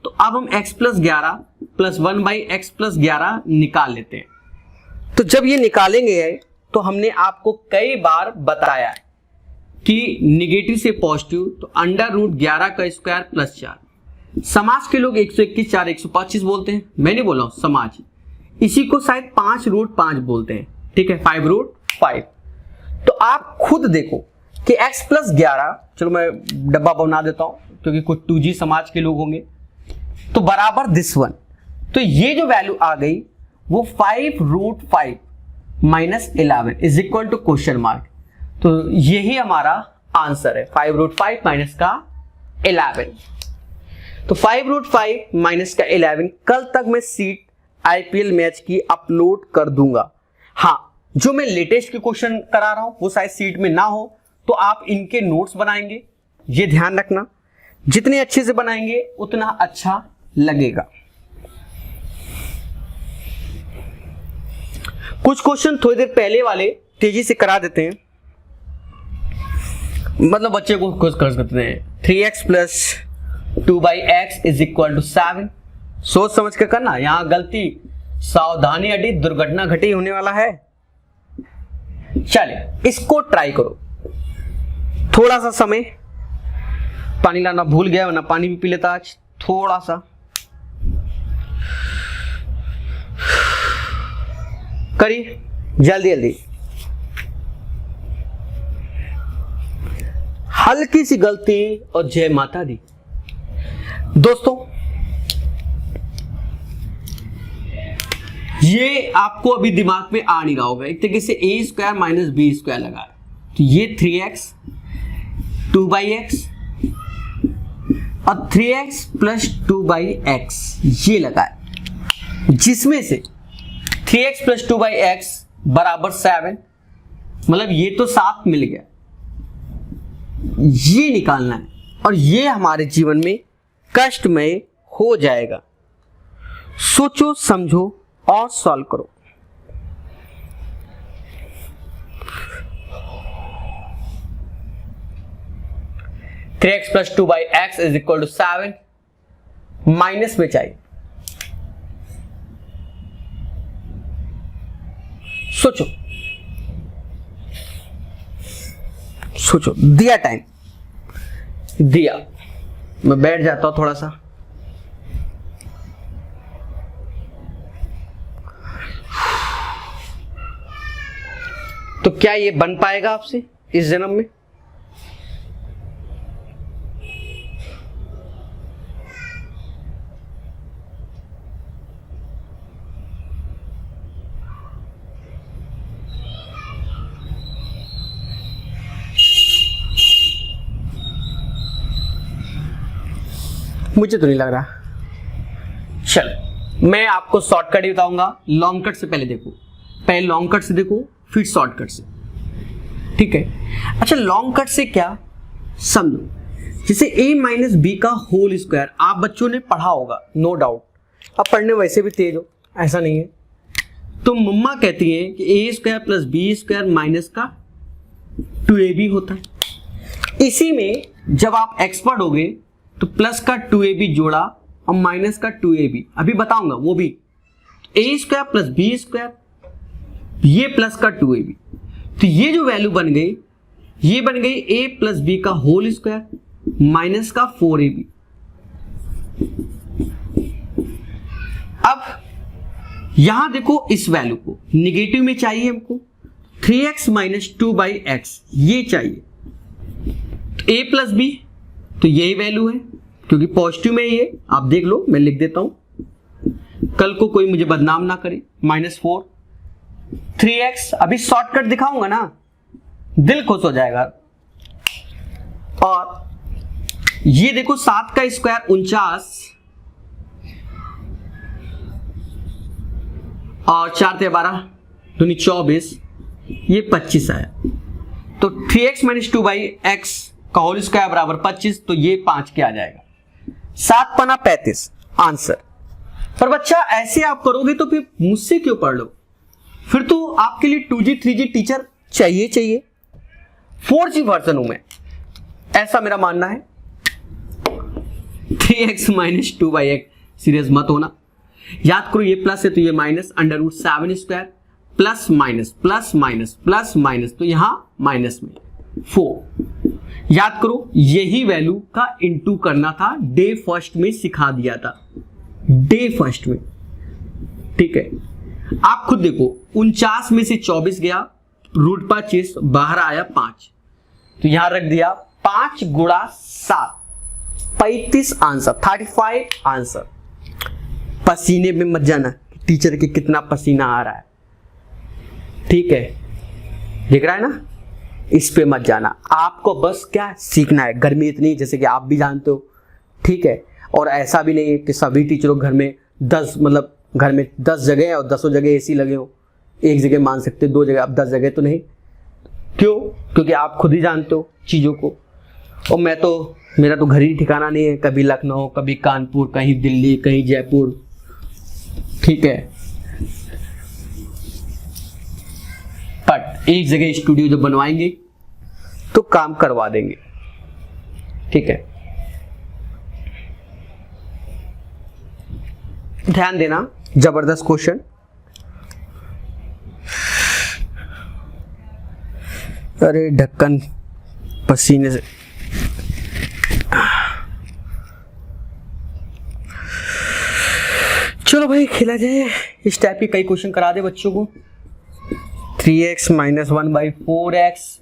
तो अब हम x plus 11 plus 1/x plus 11 निकाल लेते हैं। तो जब ये निकालेंगे तो हमने आपको कई बार बताया है कि निगेटिव से पॉजिटिव तो √11 का स्क्वायर प्लस 4। समाज के लोग 121 4 125 बोलते हैं, मैं नहीं बोल रहा हूं, समाज इसी को शायद 5√5 बोलते हैं, ठीक है, 5√5। तो आप खुद देखो कि x प्लस 11, चलो मैं डब्बा बना देता हूं क्योंकि कुछ 2G समाज के लोग होंगे, तो बराबर दिस वन, तो ये जो वैल्यू आ गई वो 5√5 minus 11 is equal to question mark. तो यही हमारा आंसर है, 5√5 माइनस का 11। तो 5√5 माइनस का 11 कल तक मैं सीट IPL मैच की अपलोड कर दूंगा। हाँ, जो मैं लेटेस्ट के क्वेश्चन करा रहा हूं वो शायद सीट में ना हो, तो आप इनके नोट्स बनाएंगे, ये ध्यान रखना, जितने अच्छे से बनाएंगे उतना अच्छा लगेगा। कुछ क्वेश्चन थोड़ी देर पहले वाले तेजी से करा देते हैं, मतलब बच्चे को खुश कर सकते हैं। 3x plus 2/x is equal to 7। सोच समझ कर करना, यहां गलती सावधानी हटी, दुर्घटना घटी होने वाला है। चले इसको ट्राई करो, थोड़ा सा समय, पानी लाना भूल गया वरना पानी भी पी लेता आज, थोड़ा सा करिए जल्दी जल्दी। हल्की सी गलती और जय माता दी। दोस्तों ये आपको अभी दिमाग में आ नहीं रहा होगा, एक तरीके से a² माइनस b² लगा, तो ये 3x 2/x और 3x प्लस 2/x ये लगा है, जिसमें से 3x प्लस 2/x बराबर 7, मतलब ये तो 7 मिल गया, ये निकालना है और ये हमारे जीवन में कष्टमय हो जाएगा। सोचो समझो और सॉल्व करो। Three x plus 2/x is equal to 7, minus में चाहिए। सोचो सोचो, दिया टाइम, दिया, मैं बैठ जाता हूं थोड़ा सा। तो क्या ये बन पाएगा आपसे इस जन्म में? मुझे तो नहीं लग रहा। चलो मैं आपको शॉर्टकट ही बताऊंगा। लॉन्ग कट से पहले देखो, पहले लॉन्ग कट से देखो फिर शॉर्टकट से, ठीक है। अच्छा लॉन्ग कट से क्या समझो, जैसे a माइनस बी का होल स्क्वायर आप बच्चों ने पढ़ा होगा नो डाउट, अब पढ़ने वैसे भी तेज हो ऐसा नहीं है, तो मम्मा कहती है कि a² प्लस b² माइनस का 2ab होता है। इसी में जब आप एक्सपर्ट हो गए तो प्लस का 2ab जोड़ा और माइनस का 2ab, अभी बताऊंगा वो भी, a² प्लस b², ये प्लस का 2ab, तो ये जो वैल्यू बन गई ये बन गई a प्लस बी का होल स्क्वायर माइनस का 4ab। अब यहां देखो इस वैल्यू को निगेटिव में चाहिए हमको, 3x माइनस 2/x ये चाहिए, तो a प्लस बी तो यही वैल्यू है क्योंकि पॉजिटिव में ये, आप देख लो मैं लिख देता हूं, कल को कोई मुझे बदनाम ना करे। -4 3x, अभी शॉर्टकट दिखाऊंगा ना, दिल खुश हो जाएगा। और ये देखो 7 का स्क्वायर 49 और 4 × 12 दूनी 24, ये 25 आया। तो 3x माइनस 2/x का होल स्क्वायर बराबर 25, तो ये 5 के आ जाएगा। 7 पना 35 आंसर। पर बच्चा ऐसे आप करोगे तो फिर मुझसे क्यों पढ़ लो, फिर तो आपके लिए 2G 3G टीचर चाहिए। 4G वर्जन हूं मैं, ऐसा मेरा मानना है। 3x माइनस 2/x सीरियस मत होना, याद करो ये प्लस है तो ये माइनस, √7² प्लस माइनस, तो यहां माइनस में 4। याद करो यही वैल्यू का इनटू करना था, डे फर्स्ट में सिखा दिया था, डे फर्स्ट में। ठीक है, आप खुद देखो 49 में से 24 गया, √25 बाहर आया 5, तो यहां रख दिया 5 गुणा 7, 35 आंसर, 35 आंसर। पसीने में मत जाना टीचर के कितना पसीना आ रहा है, ठीक है, दिख रहा है ना, इस पे मत जाना। आपको बस क्या सीखना है, गर्मी इतनी जैसे कि आप भी जानते हो, ठीक है। और ऐसा भी नहीं है कि सभी टीचरों घर में 10 मतलब घर में 10 जगह है और 10 जगह एसी लगे हो, एक जगह मान सकते 2 जगह, अब 10 जगह तो नहीं। क्यों? क्योंकि आप खुद ही जानते हो चीज़ों को, और मैं तो, मेरा तो घर ही ठिकाना नहीं है, कभी लखनऊ, कभी कानपुर, कहीं दिल्ली, कहीं जयपुर, ठीक है। बट एक जगह स्टूडियो जब बनवाएंगे तो काम करवा देंगे, ठीक है। ध्यान देना, जबरदस्त क्वेश्चन। अरे ढक्कन पसीने से, चलो भाई खेला जाए। इस टाइप के कई क्वेश्चन करा दे बच्चों को। 3x minus 1/4x।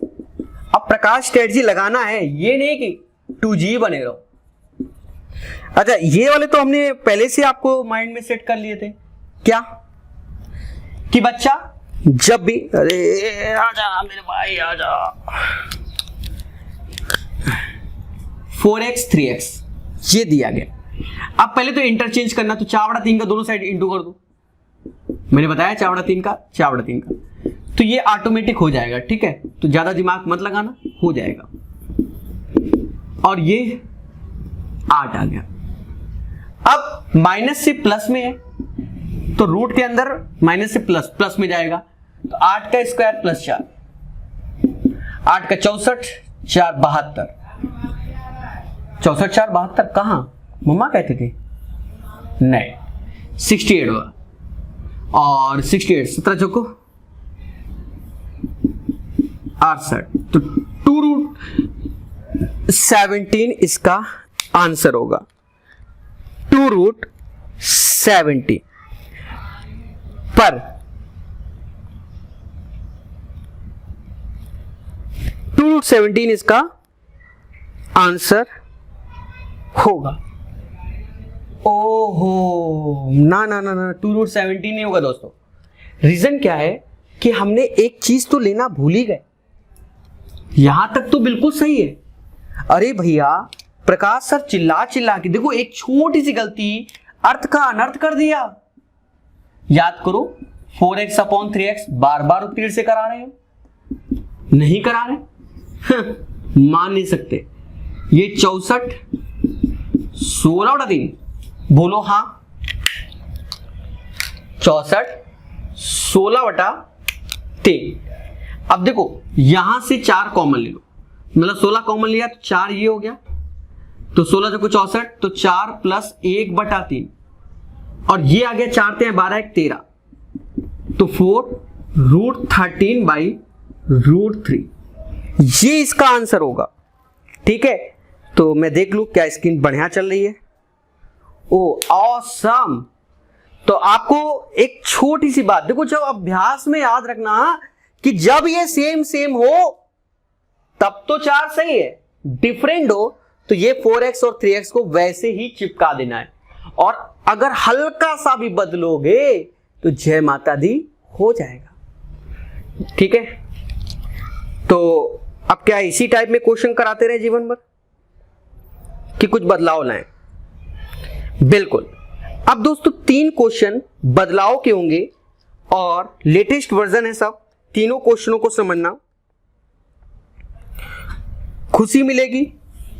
अब प्रकाश स्ट्रेटजी लगाना है, ये नहीं कि 2G बने रहो। अच्छा, ये वाले तो हमने पहले से आपको माइंड में सेट कर लिए थे, क्या कि बच्चा जब भी, अरे आजा मेरे भाई आजा, 4x 3x ये दिया गया। अब पहले तो इंटरचेंज करना, तो 4/3 का दोनों साइड इंटू कर दो, मैंने बताया 4/3 का, तो ये ऑटोमेटिक हो जाएगा, ठीक है। तो ज्यादा दिमाग मत लगाना, हो जाएगा। और ये 8 आ गया। अब माइनस से प्लस में है, तो रूट के अंदर माइनस से प्लस में जाएगा, तो 8 का स्क्वायर प्लस 4, 8 का 64, 4 72, 64 4 72 कहां मम्मा कहती थी, नहीं 68 होगा। और 68 17 चौको 68, तो 2√17 इसका आंसर होगा। 2√17 पर 2√17 इसका आंसर होगा। ओहो, ना 2√17 नहीं होगा दोस्तों। रीजन क्या है कि हमने एक चीज तो लेना भूल ही गए। यहां तक तो बिल्कुल सही है। अरे भैया प्रकाश सर चिल्ला के देखो, एक छोटी सी गलती अर्थ का अनर्थ कर दिया। याद करो 4x/3x बार बार उत्तीर्ण से करा रहे हो, नहीं करा रहे मान नहीं सकते। ये 64 16/3 बोलो, हाँ 64 16/3। अब देखो यहां से 4 कॉमन ले लो, मतलब 16 कॉमन लिया तो 4 ये हो गया, तो 16 जो 64, तो 4 + 1/3, और ये आ गया 4 × 12 = 13, तो 4√13/√3 ये इसका आंसर होगा, ठीक है। तो मैं देख लूं क्या स्क्रीन बढ़िया चल रही है। ओ ऑसम। तो आपको एक छोटी सी बात देखो, जब अभ्यास में याद रखना कि जब ये सेम हो तब तो 4 सही है, डिफरेंट हो तो ये 4x और 3x को वैसे ही चिपका देना है, और अगर हल्का सा भी बदलोगे तो जय माता दी हो जाएगा, ठीक है। तो अब क्या इसी टाइप में क्वेश्चन कराते रहे जीवन भर कि कुछ बदलाव लाएं? बिल्कुल। अब दोस्तों 3 क्वेश्चन बदलाव के होंगे और लेटेस्ट वर्जन है सब। तीनों क्वेश्चनों को समझना, खुशी मिलेगी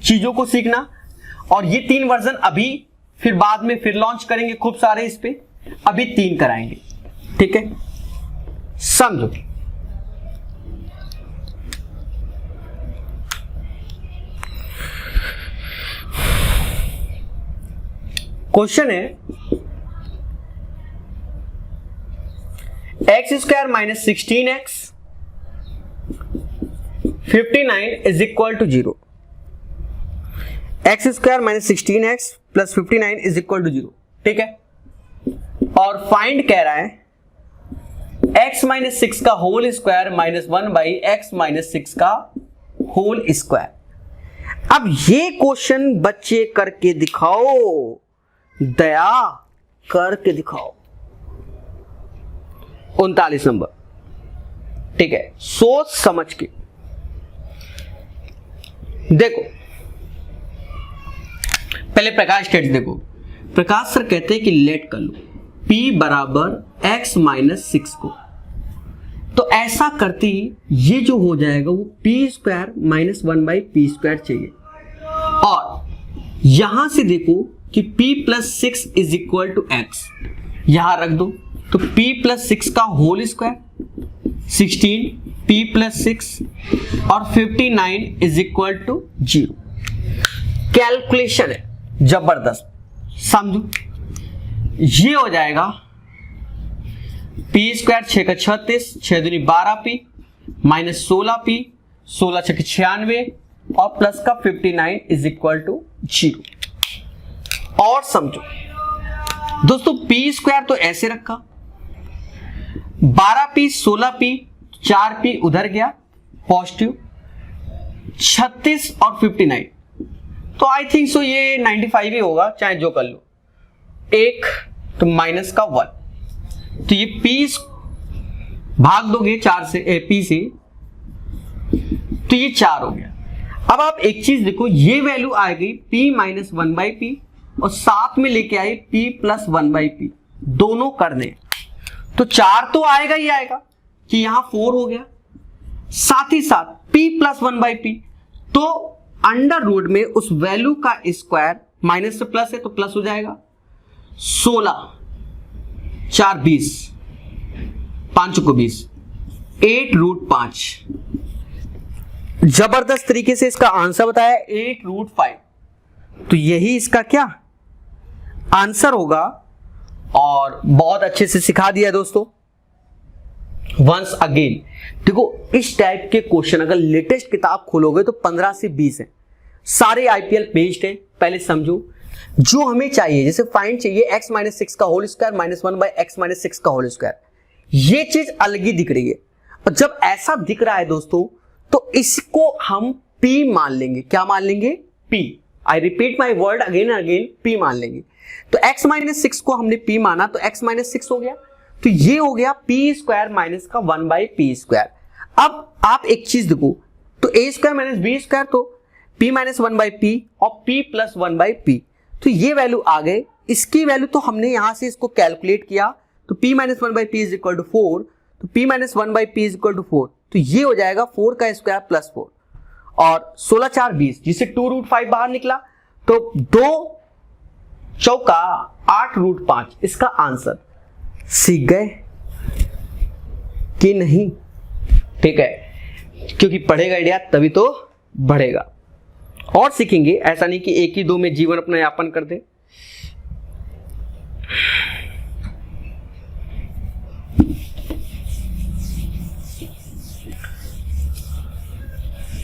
चीजों को सीखना। और ये 3 वर्जन अभी फिर बाद में फिर लॉन्च करेंगे खूब सारे इस पे, अभी 3 कराएंगे, ठीक है, समझो। क्वेश्चन है x² minus 16x 59 is equal to 0। x² minus 16x plus 59 is equal to 0, ठीक है। और फाइंड कह रहा है x माइनस 6 का whole square minus 1 by x minus 6 का होल स्क्वायर। अब ये क्वेश्चन बच्चे करके दिखाओ, दया करके दिखाओ। 39 नंबर, ठीक है, सोच समझ के देखो। पहले प्रकाश स्टेट देखो। प्रकाश सर कहते हैं कि लेट कर लो p बराबर x माइनस 6 को, तो ऐसा करते ही ये जो हो जाएगा वो p² माइनस 1 बाई p² चाहिए। और यहां से देखो कि p plus 6 is equal to x, यहां रख दो, तो p प्लस 6 का होल स्क्वायर 16, p प्लस 6 और 59 इज इक्वल टू 0। कैलकुलेशन है जबरदस्त, समझो। ये हो जाएगा p² 6 का 36, 6 दूनी 12p माइनस 16p, 16 6 96 और प्लस का 59 इज इक्वल टू 0। और समझो दोस्तों, p² तो ऐसे रखा, 12p 16p 4p उधर गया पॉजिटिव, 36 और 59, तो आई थिंक सो ये 95 ही होगा, चाहे जो कर लो। एक तो माइनस का 1, तो ये p भाग दोगे 4 से p से, तो ये 4 हो गया। अब आप एक चीज देखो, ये वैल्यू आ गई p माइनस 1 बाई p और साथ में लेके आई p प्लस 1 बाई p, दोनों कर दें तो 4 तो आएगा ही आएगा कि यहां 4 हो गया, साथ ही साथ p प्लस 1 बाई p, तो अंडर रूट में उस वैल्यू का स्क्वायर, माइनस से प्लस है तो प्लस हो जाएगा, 16 4 20 5 को 20, 8 रूट 5। जबरदस्त तरीके से इसका आंसर बताया 8 रूट 5, तो यही इसका क्या आंसर होगा। और बहुत अच्छे से सिखा दिया दोस्तों। वंस अगेन देखो, इस टाइप के क्वेश्चन अगर लेटेस्ट किताब खोलोगे तो 15 से 20 है, सारे आईपीएल पेज्ड है। पहले समझो जो हमें चाहिए, जैसे फाइंड चाहिए x माइनस 6 का whole square minus 1 by x minus 6 का होल स्क्वायर, ये चीज अलग ही दिख रही है। और जब ऐसा दिख रहा है दोस्तों, तो इसको हम p मान लेंगे। क्या मान लेंगे? p। I repeat my word again and again, p मान लेंगे। तो x माइनस 6 को हमने p माना, तो x माइनस 6 हो गया, तो ये हो गया p² माइनस का 1 बाई p²। अब आप एक चीज देखो, तो a² माइनस b², तो p माइनस 1 बाई p और p प्लस 1 बाई p, तो ये वैल्यू आ गए। इसकी वैल्यू तो हमने यहां से इसको कैलकुलेट किया, तो p minus 1 by p is equal to 4, तो p minus 1 by p is equal to 4, तो ये हो जाएगा 4 का स्क्वायर प्लस 4 और 16 4 20, जिसे 2 रूट 5 बाहर निकला, तो 2 चौका 8 रूट 5 इसका आंसर। सीख गए कि नहीं? ठीक है, क्योंकि पढ़ेगा इंडिया तभी तो बढ़ेगा। और सीखेंगे, ऐसा नहीं कि एक ही दो में जीवन अपना यापन कर दे।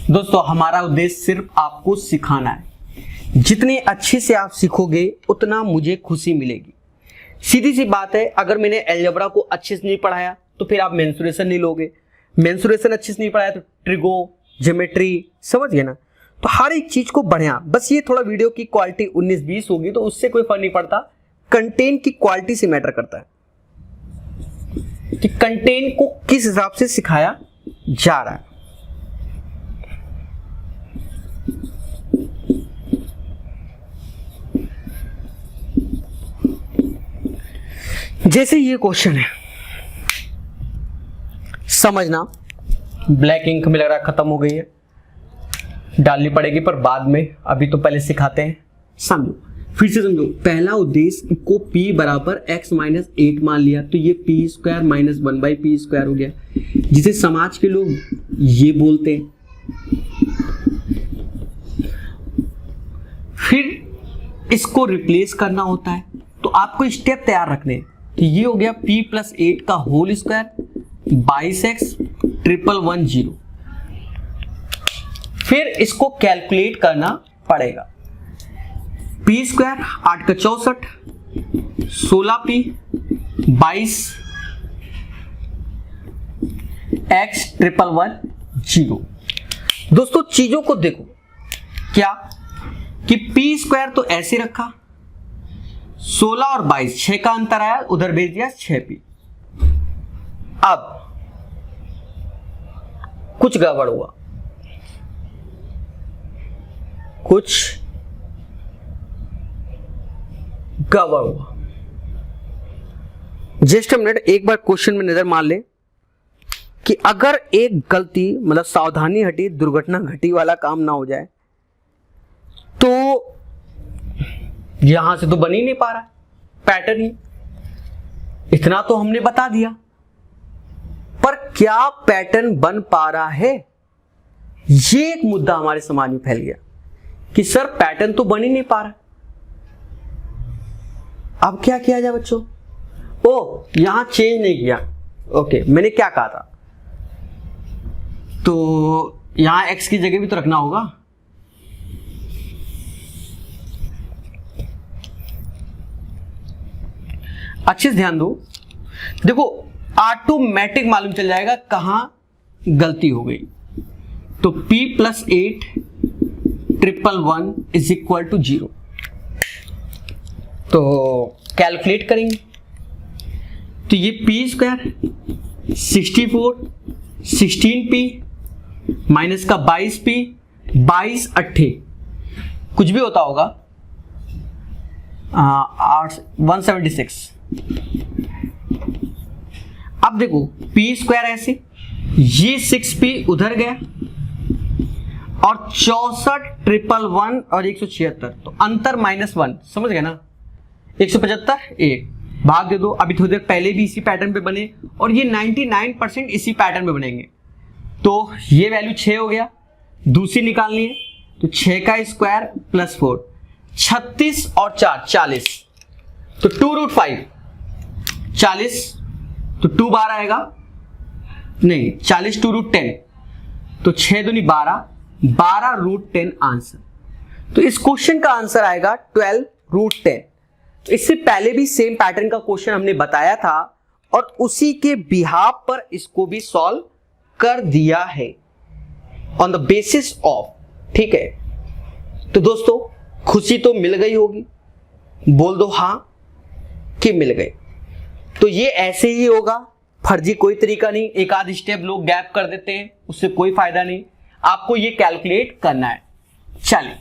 दोस्तों हमारा उद्देश्य सिर्फ आपको सिखाना है। जितने अच्छे से आप सीखोगे उतना मुझे खुशी मिलेगी। सीधी सी बात है, अगर मैंने अलजेब्रा को अच्छे से नहीं पढ़ाया तो फिर आप मेंसुरेशन नहीं लोगे, मेंसुरेशन अच्छे से नहीं पढ़ाया तो ट्रिगो, ज्योमेट्री, समझ गए ना। तो हर एक चीज को बढ़िया, बस ये थोड़ा वीडियो की क्वालिटी 19-20 होगी तो उससे कोई फर्क नहीं पड़ता, कंटेंट की क्वालिटी से मैटर करता है कि कंटेंट को किस हिसाब से सिखाया जा रहा है। जैसे ये क्वेश्चन है, समझना, ब्लैक इंक में लग रहा खत्म हो गई है, डालनी पड़ेगी पर बाद में, अभी तो पहले सिखाते हैं। समझो, फिर से समझो। पहला उद्देश्य को p बराबर x माइनस 8 मान लिया, तो ये p स्क्वायर माइनस 1/p² हो गया, जिसे समाज के लोग ये बोलते हैं। फिर इसको रिप्लेस करना होता है, तो आपको स्टेप तैयार रखने हैं कि ये हो गया p प्लस 8 का होल स्क्वायर 22x 1110। फिर इसको कैलकुलेट करना पड़ेगा। p स्क्वायर 8 का 64, 16p 22 x 1110। दोस्तों चीजों को देखो, क्या कि p स्क्वायर तो ऐसे रखा, 16 और 22 6 का अंतर आया, उधर भेज दिया 6p। अब कुछ गड़बड़ हुआ, कुछ गड़बड़ हुआ। जस्ट अ मिनट, एक बार क्वेश्चन में नजर मार ले कि अगर एक गलती मतलब सावधानी हटी दुर्घटना घटी वाला काम ना हो जाए, तो यहां से तो बन ही नहीं पा रहा पैटर्न ही, इतना तो हमने बता दिया, पर क्या पैटर्न बन पा रहा है, ये एक मुद्दा हमारे समाज में फैल गया कि सर पैटर्न तो बन ही नहीं पा रहा। अब क्या किया जाए बच्चों? ओ, यहां चेंज नहीं किया, ओके, मैंने क्या कहा था, तो यहां x की जगह भी तो रखना होगा। अच्छे से ध्यान दो, देखो ऑटोमेटिक मालूम चल जाएगा कहां गलती हो गई। तो p plus 8 1111 is equal to 0। तो कैलकुलेट करेंगे, तो ये p स्क्वायर 64 16p माइनस का 22p 22 8 कुछ भी होता होगा 176। अब देखो p स्क्वायर ऐसे, ये 6p उधर गया और 64 1111 और 176, तो अंतर -1, समझ गए ना, 175 1 भाग दे दो। अभी थोड़ी देर पहले भी इसी पैटर्न पे बने और ये 99% इसी पैटर्न पे बनेंगे। तो ये वैल्यू 6 हो गया, दूसरी निकालनी है, तो 6 का स्क्वायर प्लस 4 36 और 4 40, तो 2√5 40, तो 2 बार आएगा, नहीं 40 2√10, तो 6 दूनी 12 12√10 आंसर। तो इस क्वेश्चन का आंसर आएगा 12√10। तो इससे पहले भी सेम पैटर्न का क्वेश्चन हमने बताया था और उसी के बिहाफ पर इसको भी सॉल्व कर दिया है ऑन द बेसिस ऑफ, ठीक है। तो दोस्तों खुशी तो मिल गई होगी, बोल दो हाँ कि मिल गई। तो ये ऐसे ही होगा, फर्जी कोई तरीका नहीं, एक आध स्टेप लोग गैप कर देते हैं, उससे कोई फायदा नहीं, आपको ये कैलकुलेट करना है। चलिए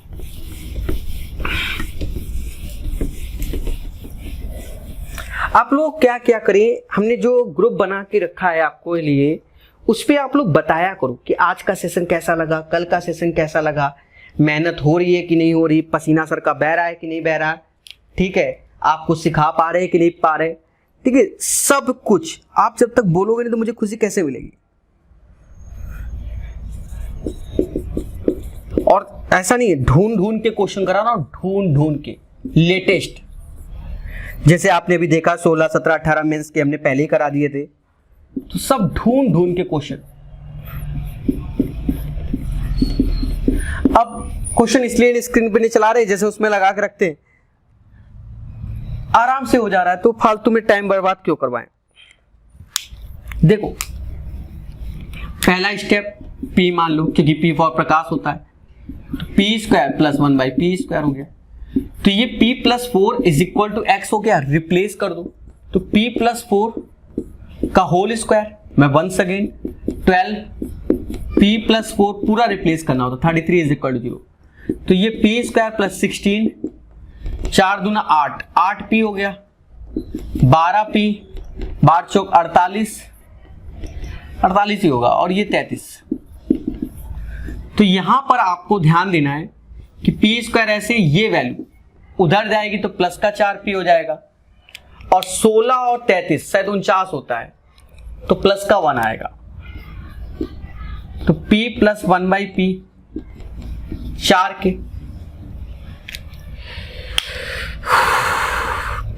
आप लोग क्या क्या करें, हमने जो ग्रुप बना के रखा है आपको लिए, उस पे आप लोग बताया करो कि आज का सेशन कैसा लगा, कल का सेशन कैसा लगा, मेहनत हो रही है कि नहीं हो रही, पसीना सर का बह रहा है कि नहीं बह रहा, ठीक है, आपको सिखा पा रहे हैं कि नहीं पा रहे, ठीक है, सब कुछ आप जब तक बोलोगे नहीं तो मुझे खुशी कैसे मिलेगी। और ऐसा नहीं है ढूंढ ढूंढ के क्वेश्चन कराना, ढूंढ ढूंढ के लेटेस्ट, जैसे आपने अभी देखा 16 17 18 मेंस के हमने पहले ही करा दिए थे, तो सब ढूंढ ढूंढ के क्वेश्चन। अब क्वेश्चन इसलिए स्क्रीन पे नहीं चला रहे, जैसे उसमें लगा के रखते हैं, आराम से हो जा रहा है, तो फालतू में टाइम बर्बाद क्यों करवाएं। देखो पहला स्टेप p मान लो, क्योंकि p फॉर प्रकाश होता है, तो p स्क्वायर प्लस 1/p² हो गया, तो ये p plus 4 is equal to x हो गया, रिप्लेस कर दो, तो p प्लस 4 का होल स्क्वायर, मैं वंस अगेन 12 p प्लस 4 पूरा रिप्लेस करना होता, 33 इज इक्वल टू 0, तो ये p स्क्वायर प्लस 16 4 दूना 8 8p हो गया, 12p 12 चौक 48 48 ही होगा, और ये 33। तो यहां पर आपको ध्यान देना है कि पी स्क्वायर ऐसे ये वैल्यू उधर जाएगी तो प्लस का 4p हो जाएगा, और 16 और 33 शायद 49 होता है तो प्लस का 1 आएगा, तो p प्लस 1/p 4 के।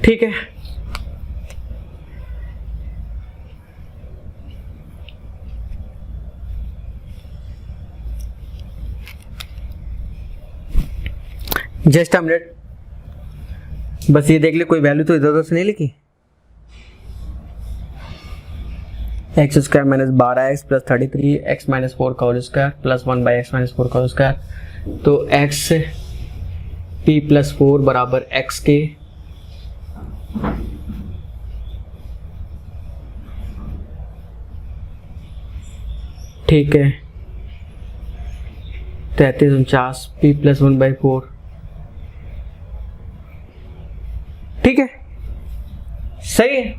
ठीक है, जस्ट अ मिनट, बस ये देख ले कोई वैल्यू तो इधर उधर से नहीं लिखी। X square minus 12x plus 33 x minus 4 का whole square plus 1/x minus 4 का होल स्क्वायर, तो एक्स p प्लस 4 बराबर x के ठीक है 33 49 p प्लस 1/4। ठीक है, सही है।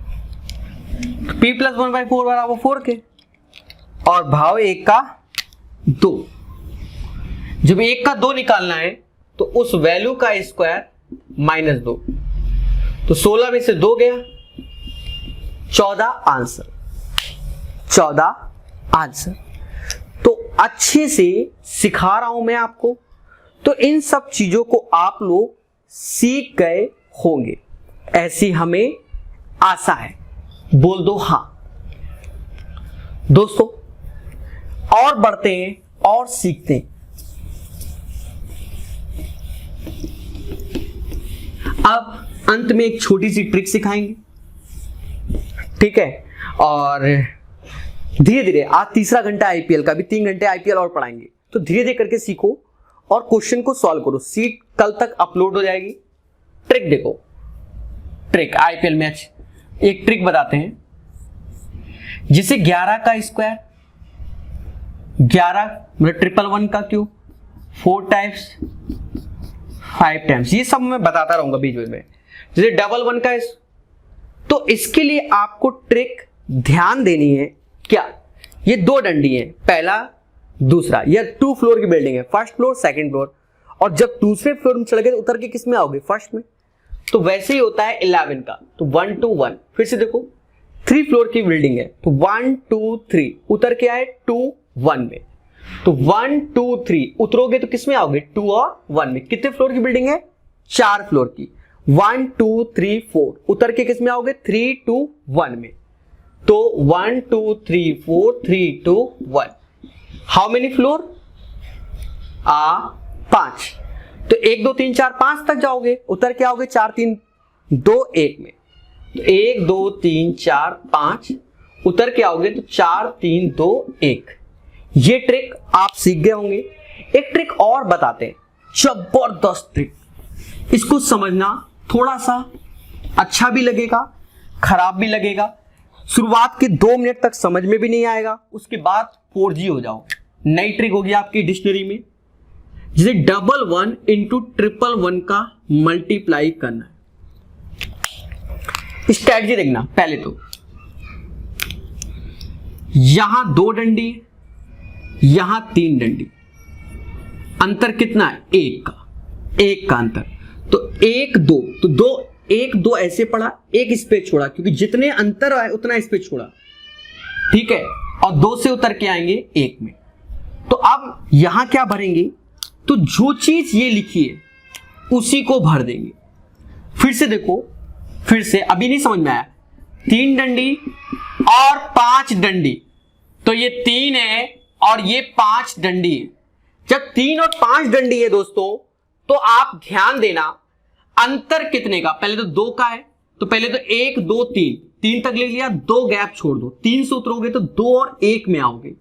p प्लस 1/4 बराबर 4 के, और भाव 1 का 2। जब 1 का 2 निकालना है तो उस वैल्यू का स्क्वायर -2, तो 16 में से 2 गया 14 आंसर, 14 आंसर। तो अच्छे से सिखा रहा हूं मैं आपको, तो इन सब चीजों को आप लोग सीख गए होंगे, ऐसी हमें आशा है। बोल दो हाँ। दोस्तों और बढ़ते हैं और सीखते हैं। अब अंत में एक छोटी सी ट्रिक सिखाएंगे, ठीक है, और धीरे धीरे आज तीसरा घंटा आईपीएल का, भी 3 घंटे आईपीएल और पढ़ाएंगे, तो धीरे धीरे करके सीखो और क्वेश्चन को सॉल्व करो। सीट कल तक अपलोड हो जाएगी। ट्रिक देखो, ट्रिक आईपीएल मैच, एक ट्रिक बताते हैं। जिसे 11 का स्क्वायर 11 मतलब 111 का क्यूब 4 टाइम्स 5 टाइम्स, ये सब मैं बताता रहूंगा बीच में। जैसे 11 का तो इसके लिए आपको ट्रिक ध्यान देनी है। क्या ये 2 डंडी है, पहला दूसरा, यह 2 फ्लोर की बिल्डिंग है, फर्स्ट फ्लोर सेकंड फ्लोर, और जब दूसरे फ्लोर में चढ़ गए तो उतर के किस में आओगे, फर्स्ट में। तो वैसे ही होता है 11 का, तो 1 2 1। फिर से देखो 3 फ्लोर की बिल्डिंग है, तो 1 2 3 उतर के आए 2 1 में, तो 1 2 3 उतरोगे तो किस में आओगे, 2 और 1 में। कितने फ्लोर की बिल्डिंग है, 4 फ्लोर की, 1 2 3 4 उतर के किस में आओगे, 3 2 1 में। तो 1 2 3 4 3 2 1। How many floor, 5। तो 1 2 3 4 5 तक जाओगे, उतर के आओगे 4 3 2 1 में। तो 1 2 3 4 5 उतर के आओगे तो 4 3 2 1। ये ट्रिक आप सीख गए होंगे। एक ट्रिक और बताते हैं, जबरदस्त ट्रिक। इसको समझना थोड़ा सा अच्छा भी लगेगा, खराब भी लगेगा। शुरुआत के 2 मिनट तक समझ में भी नहीं आएगा, उसके बाद 4G हो जाओ। नई ट्रिक होगी आपकी डिक्शनरी में, जिसे 11 इंटू 111 का मल्टीप्लाई करना है। स्ट्रैटेजी देखना, पहले तो यहां 2 डंडी, यहां 3 डंडी, अंतर कितना है, 1 का अंतर। तो 1 2, तो 2 1 2 ऐसे पड़ा, 1 इस पे छोड़ा, क्योंकि जितने अंतर आए उतना इस पे छोड़ा, ठीक है, और 2 से उतर के आएंगे 1 में। तो अब यहां क्या भरेंगे, तो जो चीज ये लिखी है उसी को भर देंगे। फिर से देखो, फिर से अभी नहीं समझ में आया, 3 डंडी और 5 डंडी, तो ये 3 है और ये 5 डंडी है। जब 3 और 5 डंडी है दोस्तों, तो आप ध्यान देना अंतर कितने का, पहले तो 2 का है, तो पहले तो 1 2 3 तक ले लिया, 2 गैप छोड़ दो, 3 से उतरोगे तो 2 और 1 में आओगे,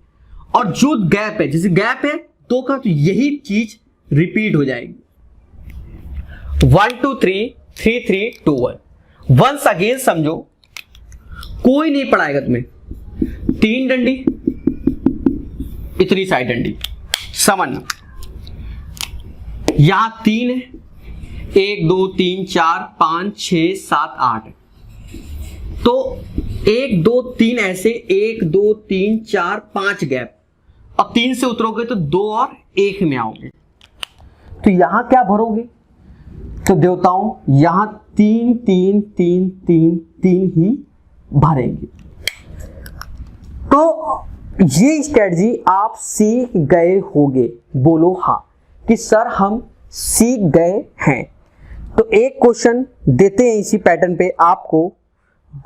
और जो गैप है, जैसे गैप है 2 का, तो यही चीज रिपीट हो जाएगी। 1 2 3 3 3 2 1। वंस अगेन समझो, कोई नहीं पढ़ाएगा तुम्हें। 3 डंडी, इतनी साइड डंडी, समझना, यहां 3 है, 1 2 3 4 5 6 7 8, तो 1 2 3 ऐसे 1 2 3 4 5 गैप, और 3 से उतरोगे तो 2 और 1 में आओगे। तो यहां क्या भरोगे? तो देवताओं यहां 3 3 3 3 3 ही भरेंगे। तो ये स्ट्रेटजी आप सीख गए होगे, बोलो हाँ कि सर हम सीख गए हैं। तो एक क्वेश्चन देते हैं इसी पैटर्न पे आपको,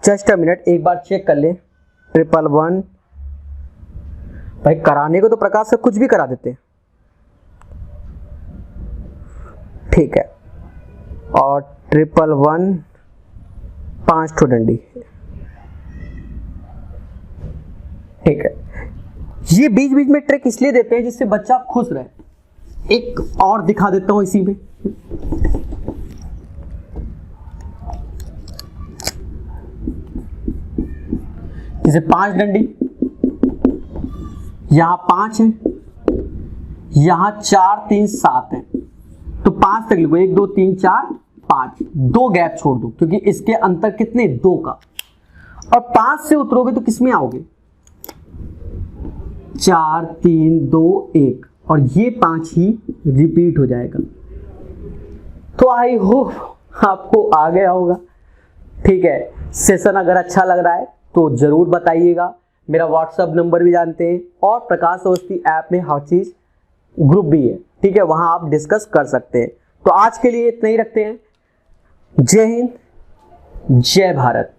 जस्ट अ मिनट एक बार चेक कर ले। 111 भाई कराने को तो प्रकाश से कुछ भी करा देते हैं, ठीक है। और 111 5 ठो डंडी, ठीक है। ये बीच बीच में ट्रिक इसलिए देते हैं जिससे बच्चा खुश रहे। एक और दिखा देता हूं इसी में, जैसे 5 डंडी, यहां 5 है, यहां 4 3 7 है, तो 5 तक लिखो, 1 2 3 4 5, 2 गैप छोड़ दो क्योंकि इसके अंतर कितने 2 का। और 5 से उतरोगे तो किसमें आओगे? 4 3 2 1, और ये 5 ही रिपीट हो जाएगा। तो आई होप आपको आ गया होगा, ठीक है। सेशन अगर अच्छा लग रहा है तो जरूर बताइएगा। मेरा व्हाट्सएप नंबर भी जानते हैं, और प्रकाश अवस्थी ऐप में हर चीज ग्रुप भी है, ठीक है, वहां आप डिस्कस कर सकते हैं। तो आज के लिए इतना ही रखते हैं। जय हिंद, जय भारत।